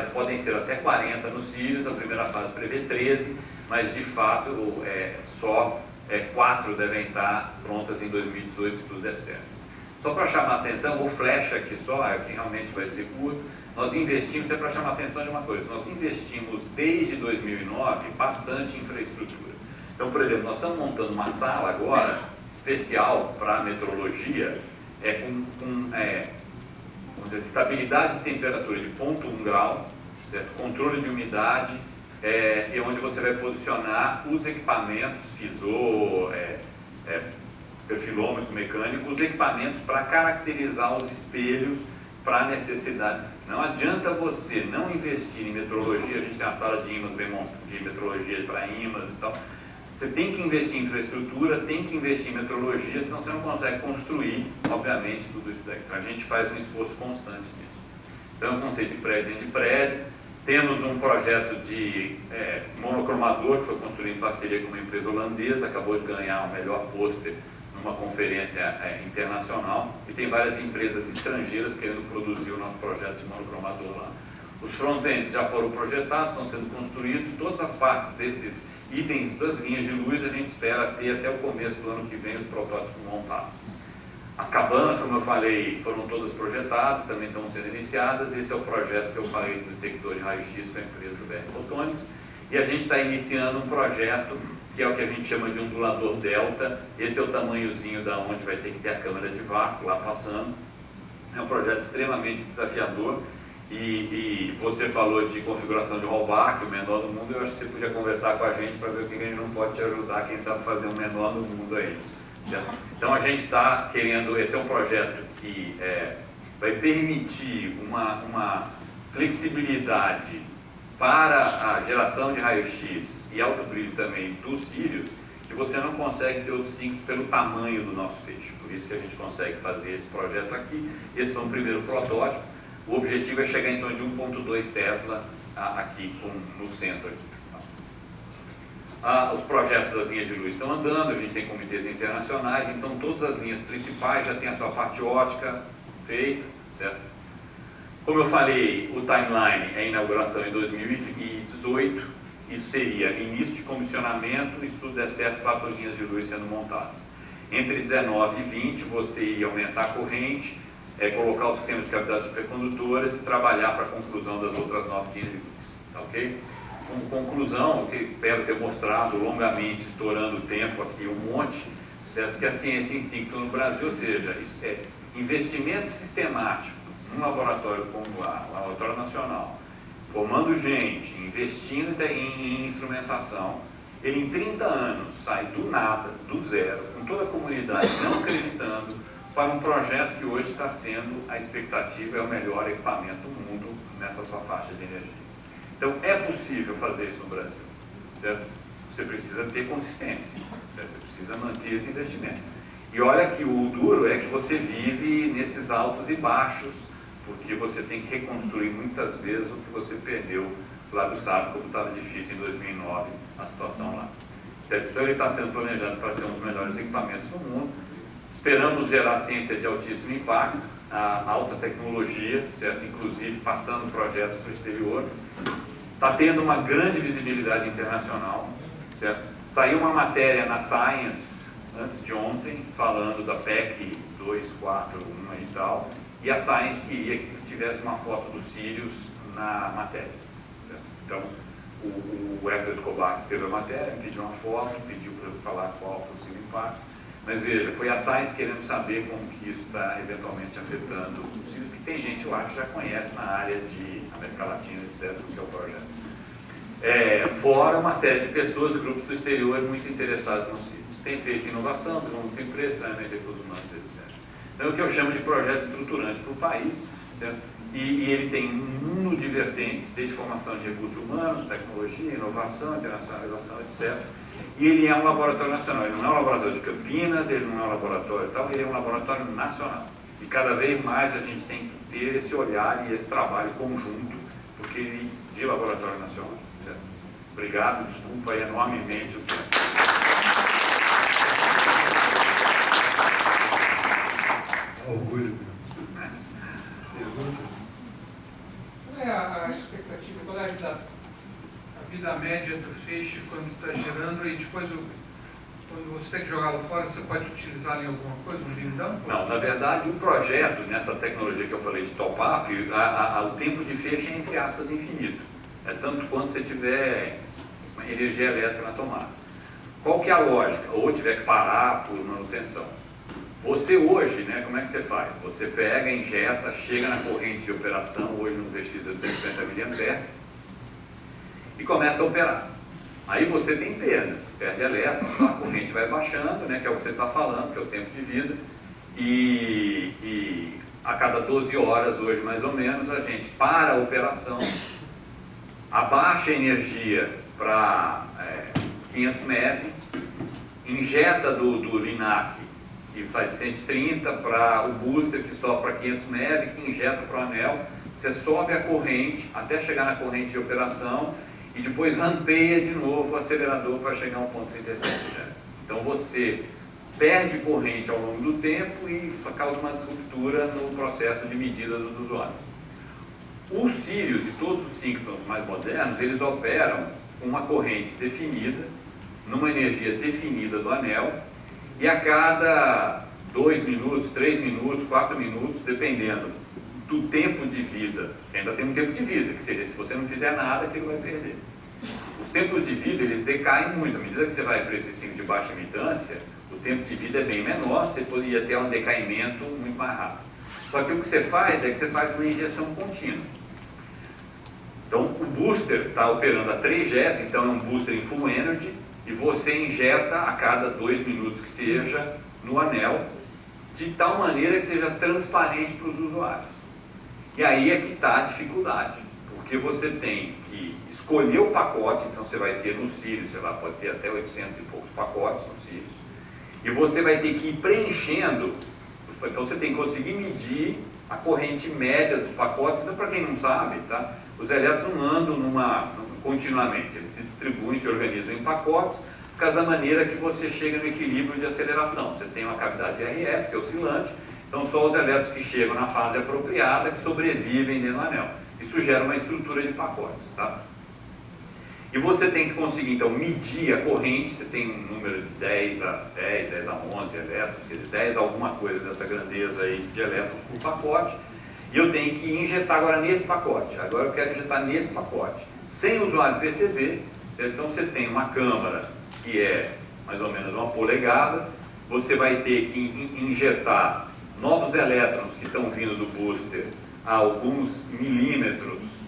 A: podem ser até 40 nos cílios, a primeira fase prevê 13, mas de fato só 4 devem estar prontas em 2018 se tudo der certo. Só para chamar a atenção, o flash aqui só, que realmente vai ser curto, nós investimos, é para chamar a atenção de uma coisa, nós investimos desde 2009 bastante em infraestrutura. Então, por exemplo, nós estamos montando uma sala agora, especial para metrologia, com estabilidade de temperatura de 0,1 grau, certo? Controle de umidade, e onde você vai posicionar os equipamentos, perfilômetro mecânico, os equipamentos para caracterizar os espelhos para necessidades. Não adianta você não investir em metrologia, a gente tem uma sala de imãs de metrologia para imãs e tal. Você tem que investir em infraestrutura, tem que investir em metrologia, senão você não consegue construir, obviamente, tudo isso daí. Então a gente faz um esforço constante nisso. Então é um conceito de prédio dentro de prédio. Temos um projeto de monocromador que foi construído em parceria com uma empresa holandesa, acabou de ganhar o melhor pôster numa conferência internacional, e tem várias empresas estrangeiras querendo produzir o nosso projeto de monocromador lá. Os front-ends já foram projetados, estão sendo construídos, todas as partes desses itens das linhas de luz a gente espera ter até o começo do ano que vem os protótipos montados. As cabanas, como eu falei, foram todas projetadas, também estão sendo iniciadas. Esse é o projeto que eu falei do detector de raio-x com a empresa BR Photonics. E a gente está iniciando um projeto que é o que a gente chama de ondulador delta. Esse é o tamanhozinho da onde vai ter que ter a câmera de vácuo lá passando. É um projeto extremamente desafiador. E você falou de configuração de rollback, o menor do mundo. Eu acho que você podia conversar com a gente para ver o que a gente não pode te ajudar, quem sabe fazer um menor do mundo aí. Certo? Então a gente está querendo, esse é um projeto que vai permitir uma flexibilidade para a geração de raio-x e alto brilho também dos cílios, que você não consegue ter outros ciclos pelo tamanho do nosso feixe. Por isso que a gente consegue fazer esse projeto aqui. Esse foi um primeiro protótipo. O objetivo é chegar em torno de 1.2 Tesla aqui no centro. Os projetos das linhas de luz estão andando, a gente tem comitês internacionais, então todas as linhas principais já têm a sua parte ótica feita, certo? Como eu falei, o timeline é a inauguração em 2018, isso seria início de comissionamento, e se tudo der certo, 4 linhas de luz sendo montadas. Entre 19 e 20, você ia aumentar a corrente, colocar o sistema de cavidade supercondutoras e trabalhar para a conclusão das outras 9 linhas de luz, tá ok? Como conclusão, eu espero ter mostrado longamente, estourando o tempo aqui, um monte, certo? Que a ciência em si, no Brasil, ou seja, isso é investimento sistemático num laboratório como o Laboratório Nacional, formando gente, investindo em instrumentação, ele em 30 anos sai do nada, do zero, com toda a comunidade não acreditando, para um projeto que hoje está sendo, a expectativa é o melhor equipamento do mundo nessa sua faixa de energia. Então, é possível fazer isso no Brasil, certo? Você precisa ter consistência, certo? Você precisa manter esse investimento. E olha que o duro é que você vive nesses altos e baixos, porque você tem que reconstruir muitas vezes o que você perdeu. O Flávio sabe como estava difícil em 2009 a situação lá, certo? Então, ele está sendo planejado para ser um dos melhores equipamentos do mundo. Esperamos gerar ciência de altíssimo impacto, a alta tecnologia, certo? Inclusive passando projetos para o exterior. Está tendo uma grande visibilidade internacional, certo? Saiu uma matéria na Science antes de ontem, falando da PEC 241 e tal, e a Science queria que tivesse uma foto dos cílios na matéria, certo? Então, o Hector Escobar escreveu a matéria, pediu uma foto, pediu para eu falar qual o possível impacto. Mas veja, foi a Science querendo saber como que isso está eventualmente afetando os cílios, que tem gente lá que já conhece na área de América Latina, etc., que é o projeto. Fora uma série de pessoas e grupos do exterior muito interessados nos cílios. Tem feito inovação, desenvolvimento de empresa, treinamento de recursos humanos, etc. Então, é o que eu chamo de projeto estruturante para o país, certo? E ele tem um mundo de vertentes, desde formação de recursos humanos, tecnologia, inovação, internacionalização, etc., e ele é um laboratório nacional, ele não é um laboratório de Campinas, ele não é um laboratório tal, ele é um laboratório nacional. E cada vez mais a gente tem que ter esse olhar e esse trabalho conjunto, porque ele de laboratório nacional. Certo? Obrigado, desculpa aí enormemente o tempo.
B: Orgulho. Qual é a expectativa, qual é a vida média do feixe quando está gerando e depois, quando você tem que jogá-lo fora, você pode utilizá-lo em alguma coisa, um lindão?
A: Não, na verdade, o projeto, nessa tecnologia que eu falei de top-up, o tempo de feixe é, entre aspas, infinito. É tanto quanto você tiver energia elétrica na tomada. Qual que é a lógica? Ou tiver que parar por manutenção. Você hoje, né, como é que você faz? Você pega, injeta, chega na corrente de operação, hoje no VX é 250 mA, e começa a operar. Aí você tem perdas, perde elétrons, a corrente vai baixando, né, que é o que você está falando, que é o tempo de vida, e a cada 12 horas, hoje mais ou menos, a gente para a operação, abaixa a energia para 500 MeV, injeta do LINAC, que sai de 130, para o booster, que sobe para 500 MeV, que injeta para o anel, você sobe a corrente até chegar na corrente de operação e depois rampeia de novo o acelerador para chegar a 1.37 GeV. Então você perde corrente ao longo do tempo e causa uma disruptura no processo de medida dos usuários. Os Sirius e todos os síncronos mais modernos, eles operam com uma corrente definida, numa energia definida do anel, e a cada 2 minutos, 3 minutos, 4 minutos, dependendo do tempo de vida, ainda tem um tempo de vida, que seria se você não fizer nada, aquilo vai perder. Os tempos de vida, eles decaem muito. À medida que você vai para esse ciclo de baixa impedância, o tempo de vida é bem menor, você poderia ter um decaimento muito mais rápido. Só que o que você faz é que você faz uma injeção contínua. Então, o booster está operando a 3 jets, então é um booster em full energy, e você injeta a cada 2 minutos que seja no anel, de tal maneira que seja transparente para os usuários. E aí é que está a dificuldade, porque você tem que escolher o pacote, então você vai ter no Sirius, você pode ter até 800 e poucos pacotes no Sirius, e você vai ter que ir preenchendo, então você tem que conseguir medir a corrente média dos pacotes. Então, para quem não sabe, tá? Os elétrons não andam continuamente, eles se distribuem, se organizam em pacotes, por causa da maneira que você chega no equilíbrio de aceleração. Você tem uma cavidade de RF, que é oscilante, então só os elétrons que chegam na fase apropriada que sobrevivem dentro do anel. Isso gera uma estrutura de pacotes. Tá? E você tem que conseguir, então, medir a corrente. Você tem um número de 10 a 11 elétrons, quer dizer, 10 alguma coisa dessa grandeza aí de elétrons por pacote, e eu tenho que injetar agora nesse pacote. Agora eu quero injetar nesse pacote, sem o usuário perceber. Certo? Então você tem uma câmara que é mais ou menos 1 polegada, você vai ter que injetar novos elétrons que estão vindo do booster a alguns milímetros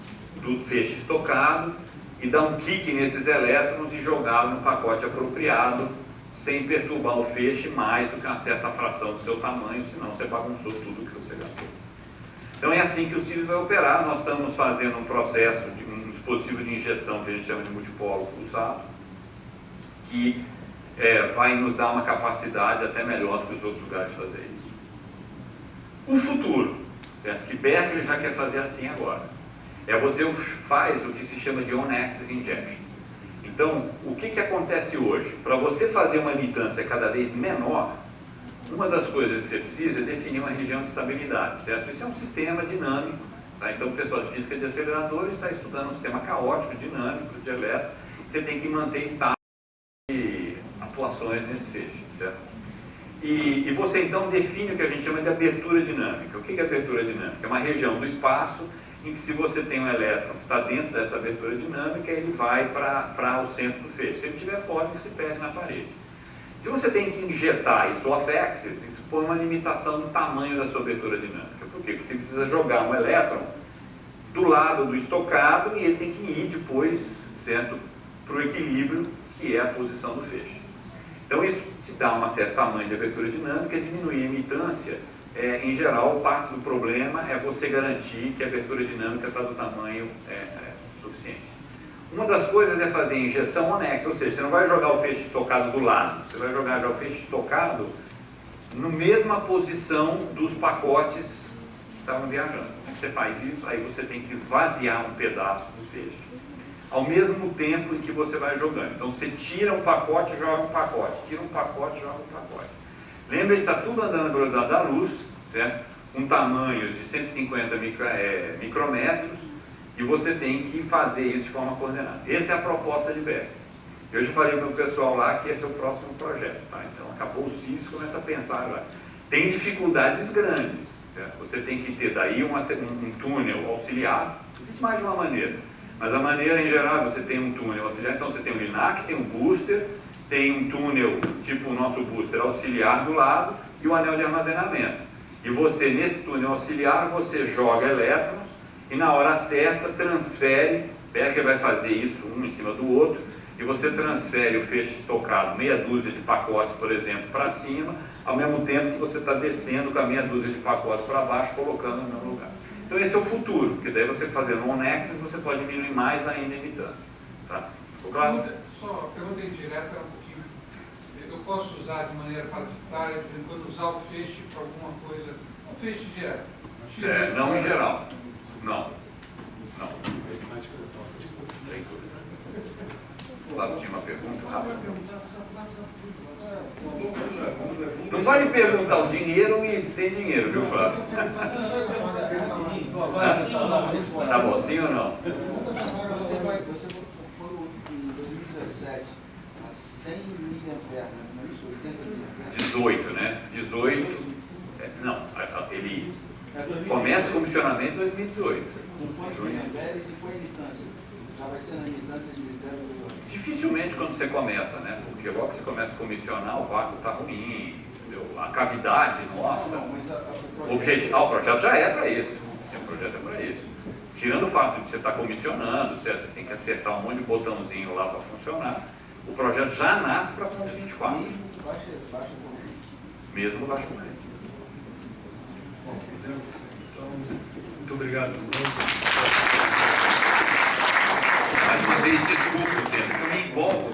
A: do feixe estocado, e dar um kick nesses elétrons e jogá-lo no pacote apropriado, sem perturbar o feixe mais do que uma certa fração do seu tamanho, senão você bagunçou tudo que você gastou. Então é assim que o Sirius vai operar. Nós estamos fazendo um processo de um dispositivo de injeção que a gente chama de multipolo pulsado, que vai nos dar uma capacidade até melhor do que os outros lugares de fazer isso. O futuro, certo? Que Berkeley já quer fazer assim agora. Você faz o que se chama de on-axis injection. Então, o que acontece hoje? Para você fazer uma emitância cada vez menor, uma das coisas que você precisa é definir uma região de estabilidade, certo? Isso é um sistema dinâmico, tá? Então o pessoal de física de aceleradores está estudando um sistema caótico, dinâmico, de elétron. Você tem que manter estável e atuações nesse feixe, certo? E você então define o que a gente chama de abertura dinâmica. O que é abertura dinâmica? É uma região do espaço em que, se você tem um elétron que está dentro dessa abertura dinâmica, ele vai para o centro do feixe. Se ele estiver fora, ele se perde na parede. Se você tem que injetar isso off-axis, isso põe uma limitação no tamanho da sua abertura dinâmica. Por quê? Porque você precisa jogar um elétron do lado do estocado e ele tem que ir depois, certo, para o equilíbrio, que é a posição do feixe. Então isso te dá um certo tamanho de abertura dinâmica, diminuir a emitância. Em geral, parte do problema é você garantir que a abertura dinâmica está do tamanho suficiente. Uma das coisas é fazer injeção on-axis, ou seja, você não vai jogar o feixe estocado do lado, você vai jogar já o feixe estocado na mesma posição dos pacotes que estavam viajando. Como você faz isso? Aí você tem que esvaziar um pedaço do feixe, ao mesmo tempo em que você vai jogando. Então você tira um pacote e joga um pacote, tira um pacote e joga um pacote. Lembra, está tudo andando na velocidade da luz, certo? Com tamanhos de 150 micrômetros, e você tem que fazer isso de forma coordenada. Essa é a proposta de Berkeley. Eu já falei para o pessoal lá que esse é o próximo projeto. Tá? Então, acabou o Sirius, começa a pensar lá. Tem dificuldades grandes, certo? Você tem que ter daí um túnel auxiliar. Existe mais de uma maneira, mas a maneira em geral, você tem um túnel auxiliar. Então você tem um LINAC, tem um booster, tem um túnel tipo o nosso booster auxiliar do lado e o anel de armazenamento. E você, nesse túnel auxiliar, você joga elétrons e na hora certa transfere. Berkeley vai fazer isso um em cima do outro, e você transfere o feixe estocado, meia dúzia de pacotes, por exemplo, para cima, ao mesmo tempo que você está descendo com a meia dúzia de pacotes para baixo, colocando no mesmo lugar. Então esse é o futuro, porque daí você fazendo on-axis, você pode diminuir mais ainda a emitância. Tá? Ficou claro?
B: Só uma pergunta indireta um pouquinho. Eu posso usar de maneira parasitária, de quando usar o feixe para alguma coisa, um feixe direto?
A: Não em geral. Não. Flávio tinha uma pergunta rápida. Não vale perguntar o dinheiro e se tem dinheiro, viu, Flávio? Tá bom, sim ou não?
C: Você vai pôr em 2017 a 100 miliamperes, não é isso? 80 miliamperes.
A: 18, né? 18. Não, ele começa o comissionamento em 2018.
C: Não põe miliamperes e põe imitância. Já vai ser na imitância de 0,8.
A: Dificilmente quando você começa, né? Porque logo que você começa a comissionar, o vácuo está ruim, entendeu? A cavidade, nossa. O projeto já é para isso. Sim, o projeto é para isso. Tirando o fato de você estar comissionando, você tem que acertar um monte de botãozinho lá para funcionar, o projeto já nasce para ponto 24.
C: Mesmo que baixa corrente.
A: Mesmo no baixo corrente.
B: Bom, podemos, então, muito obrigado.
A: Mais uma vez, desculpa o tempo, eu me empolgo.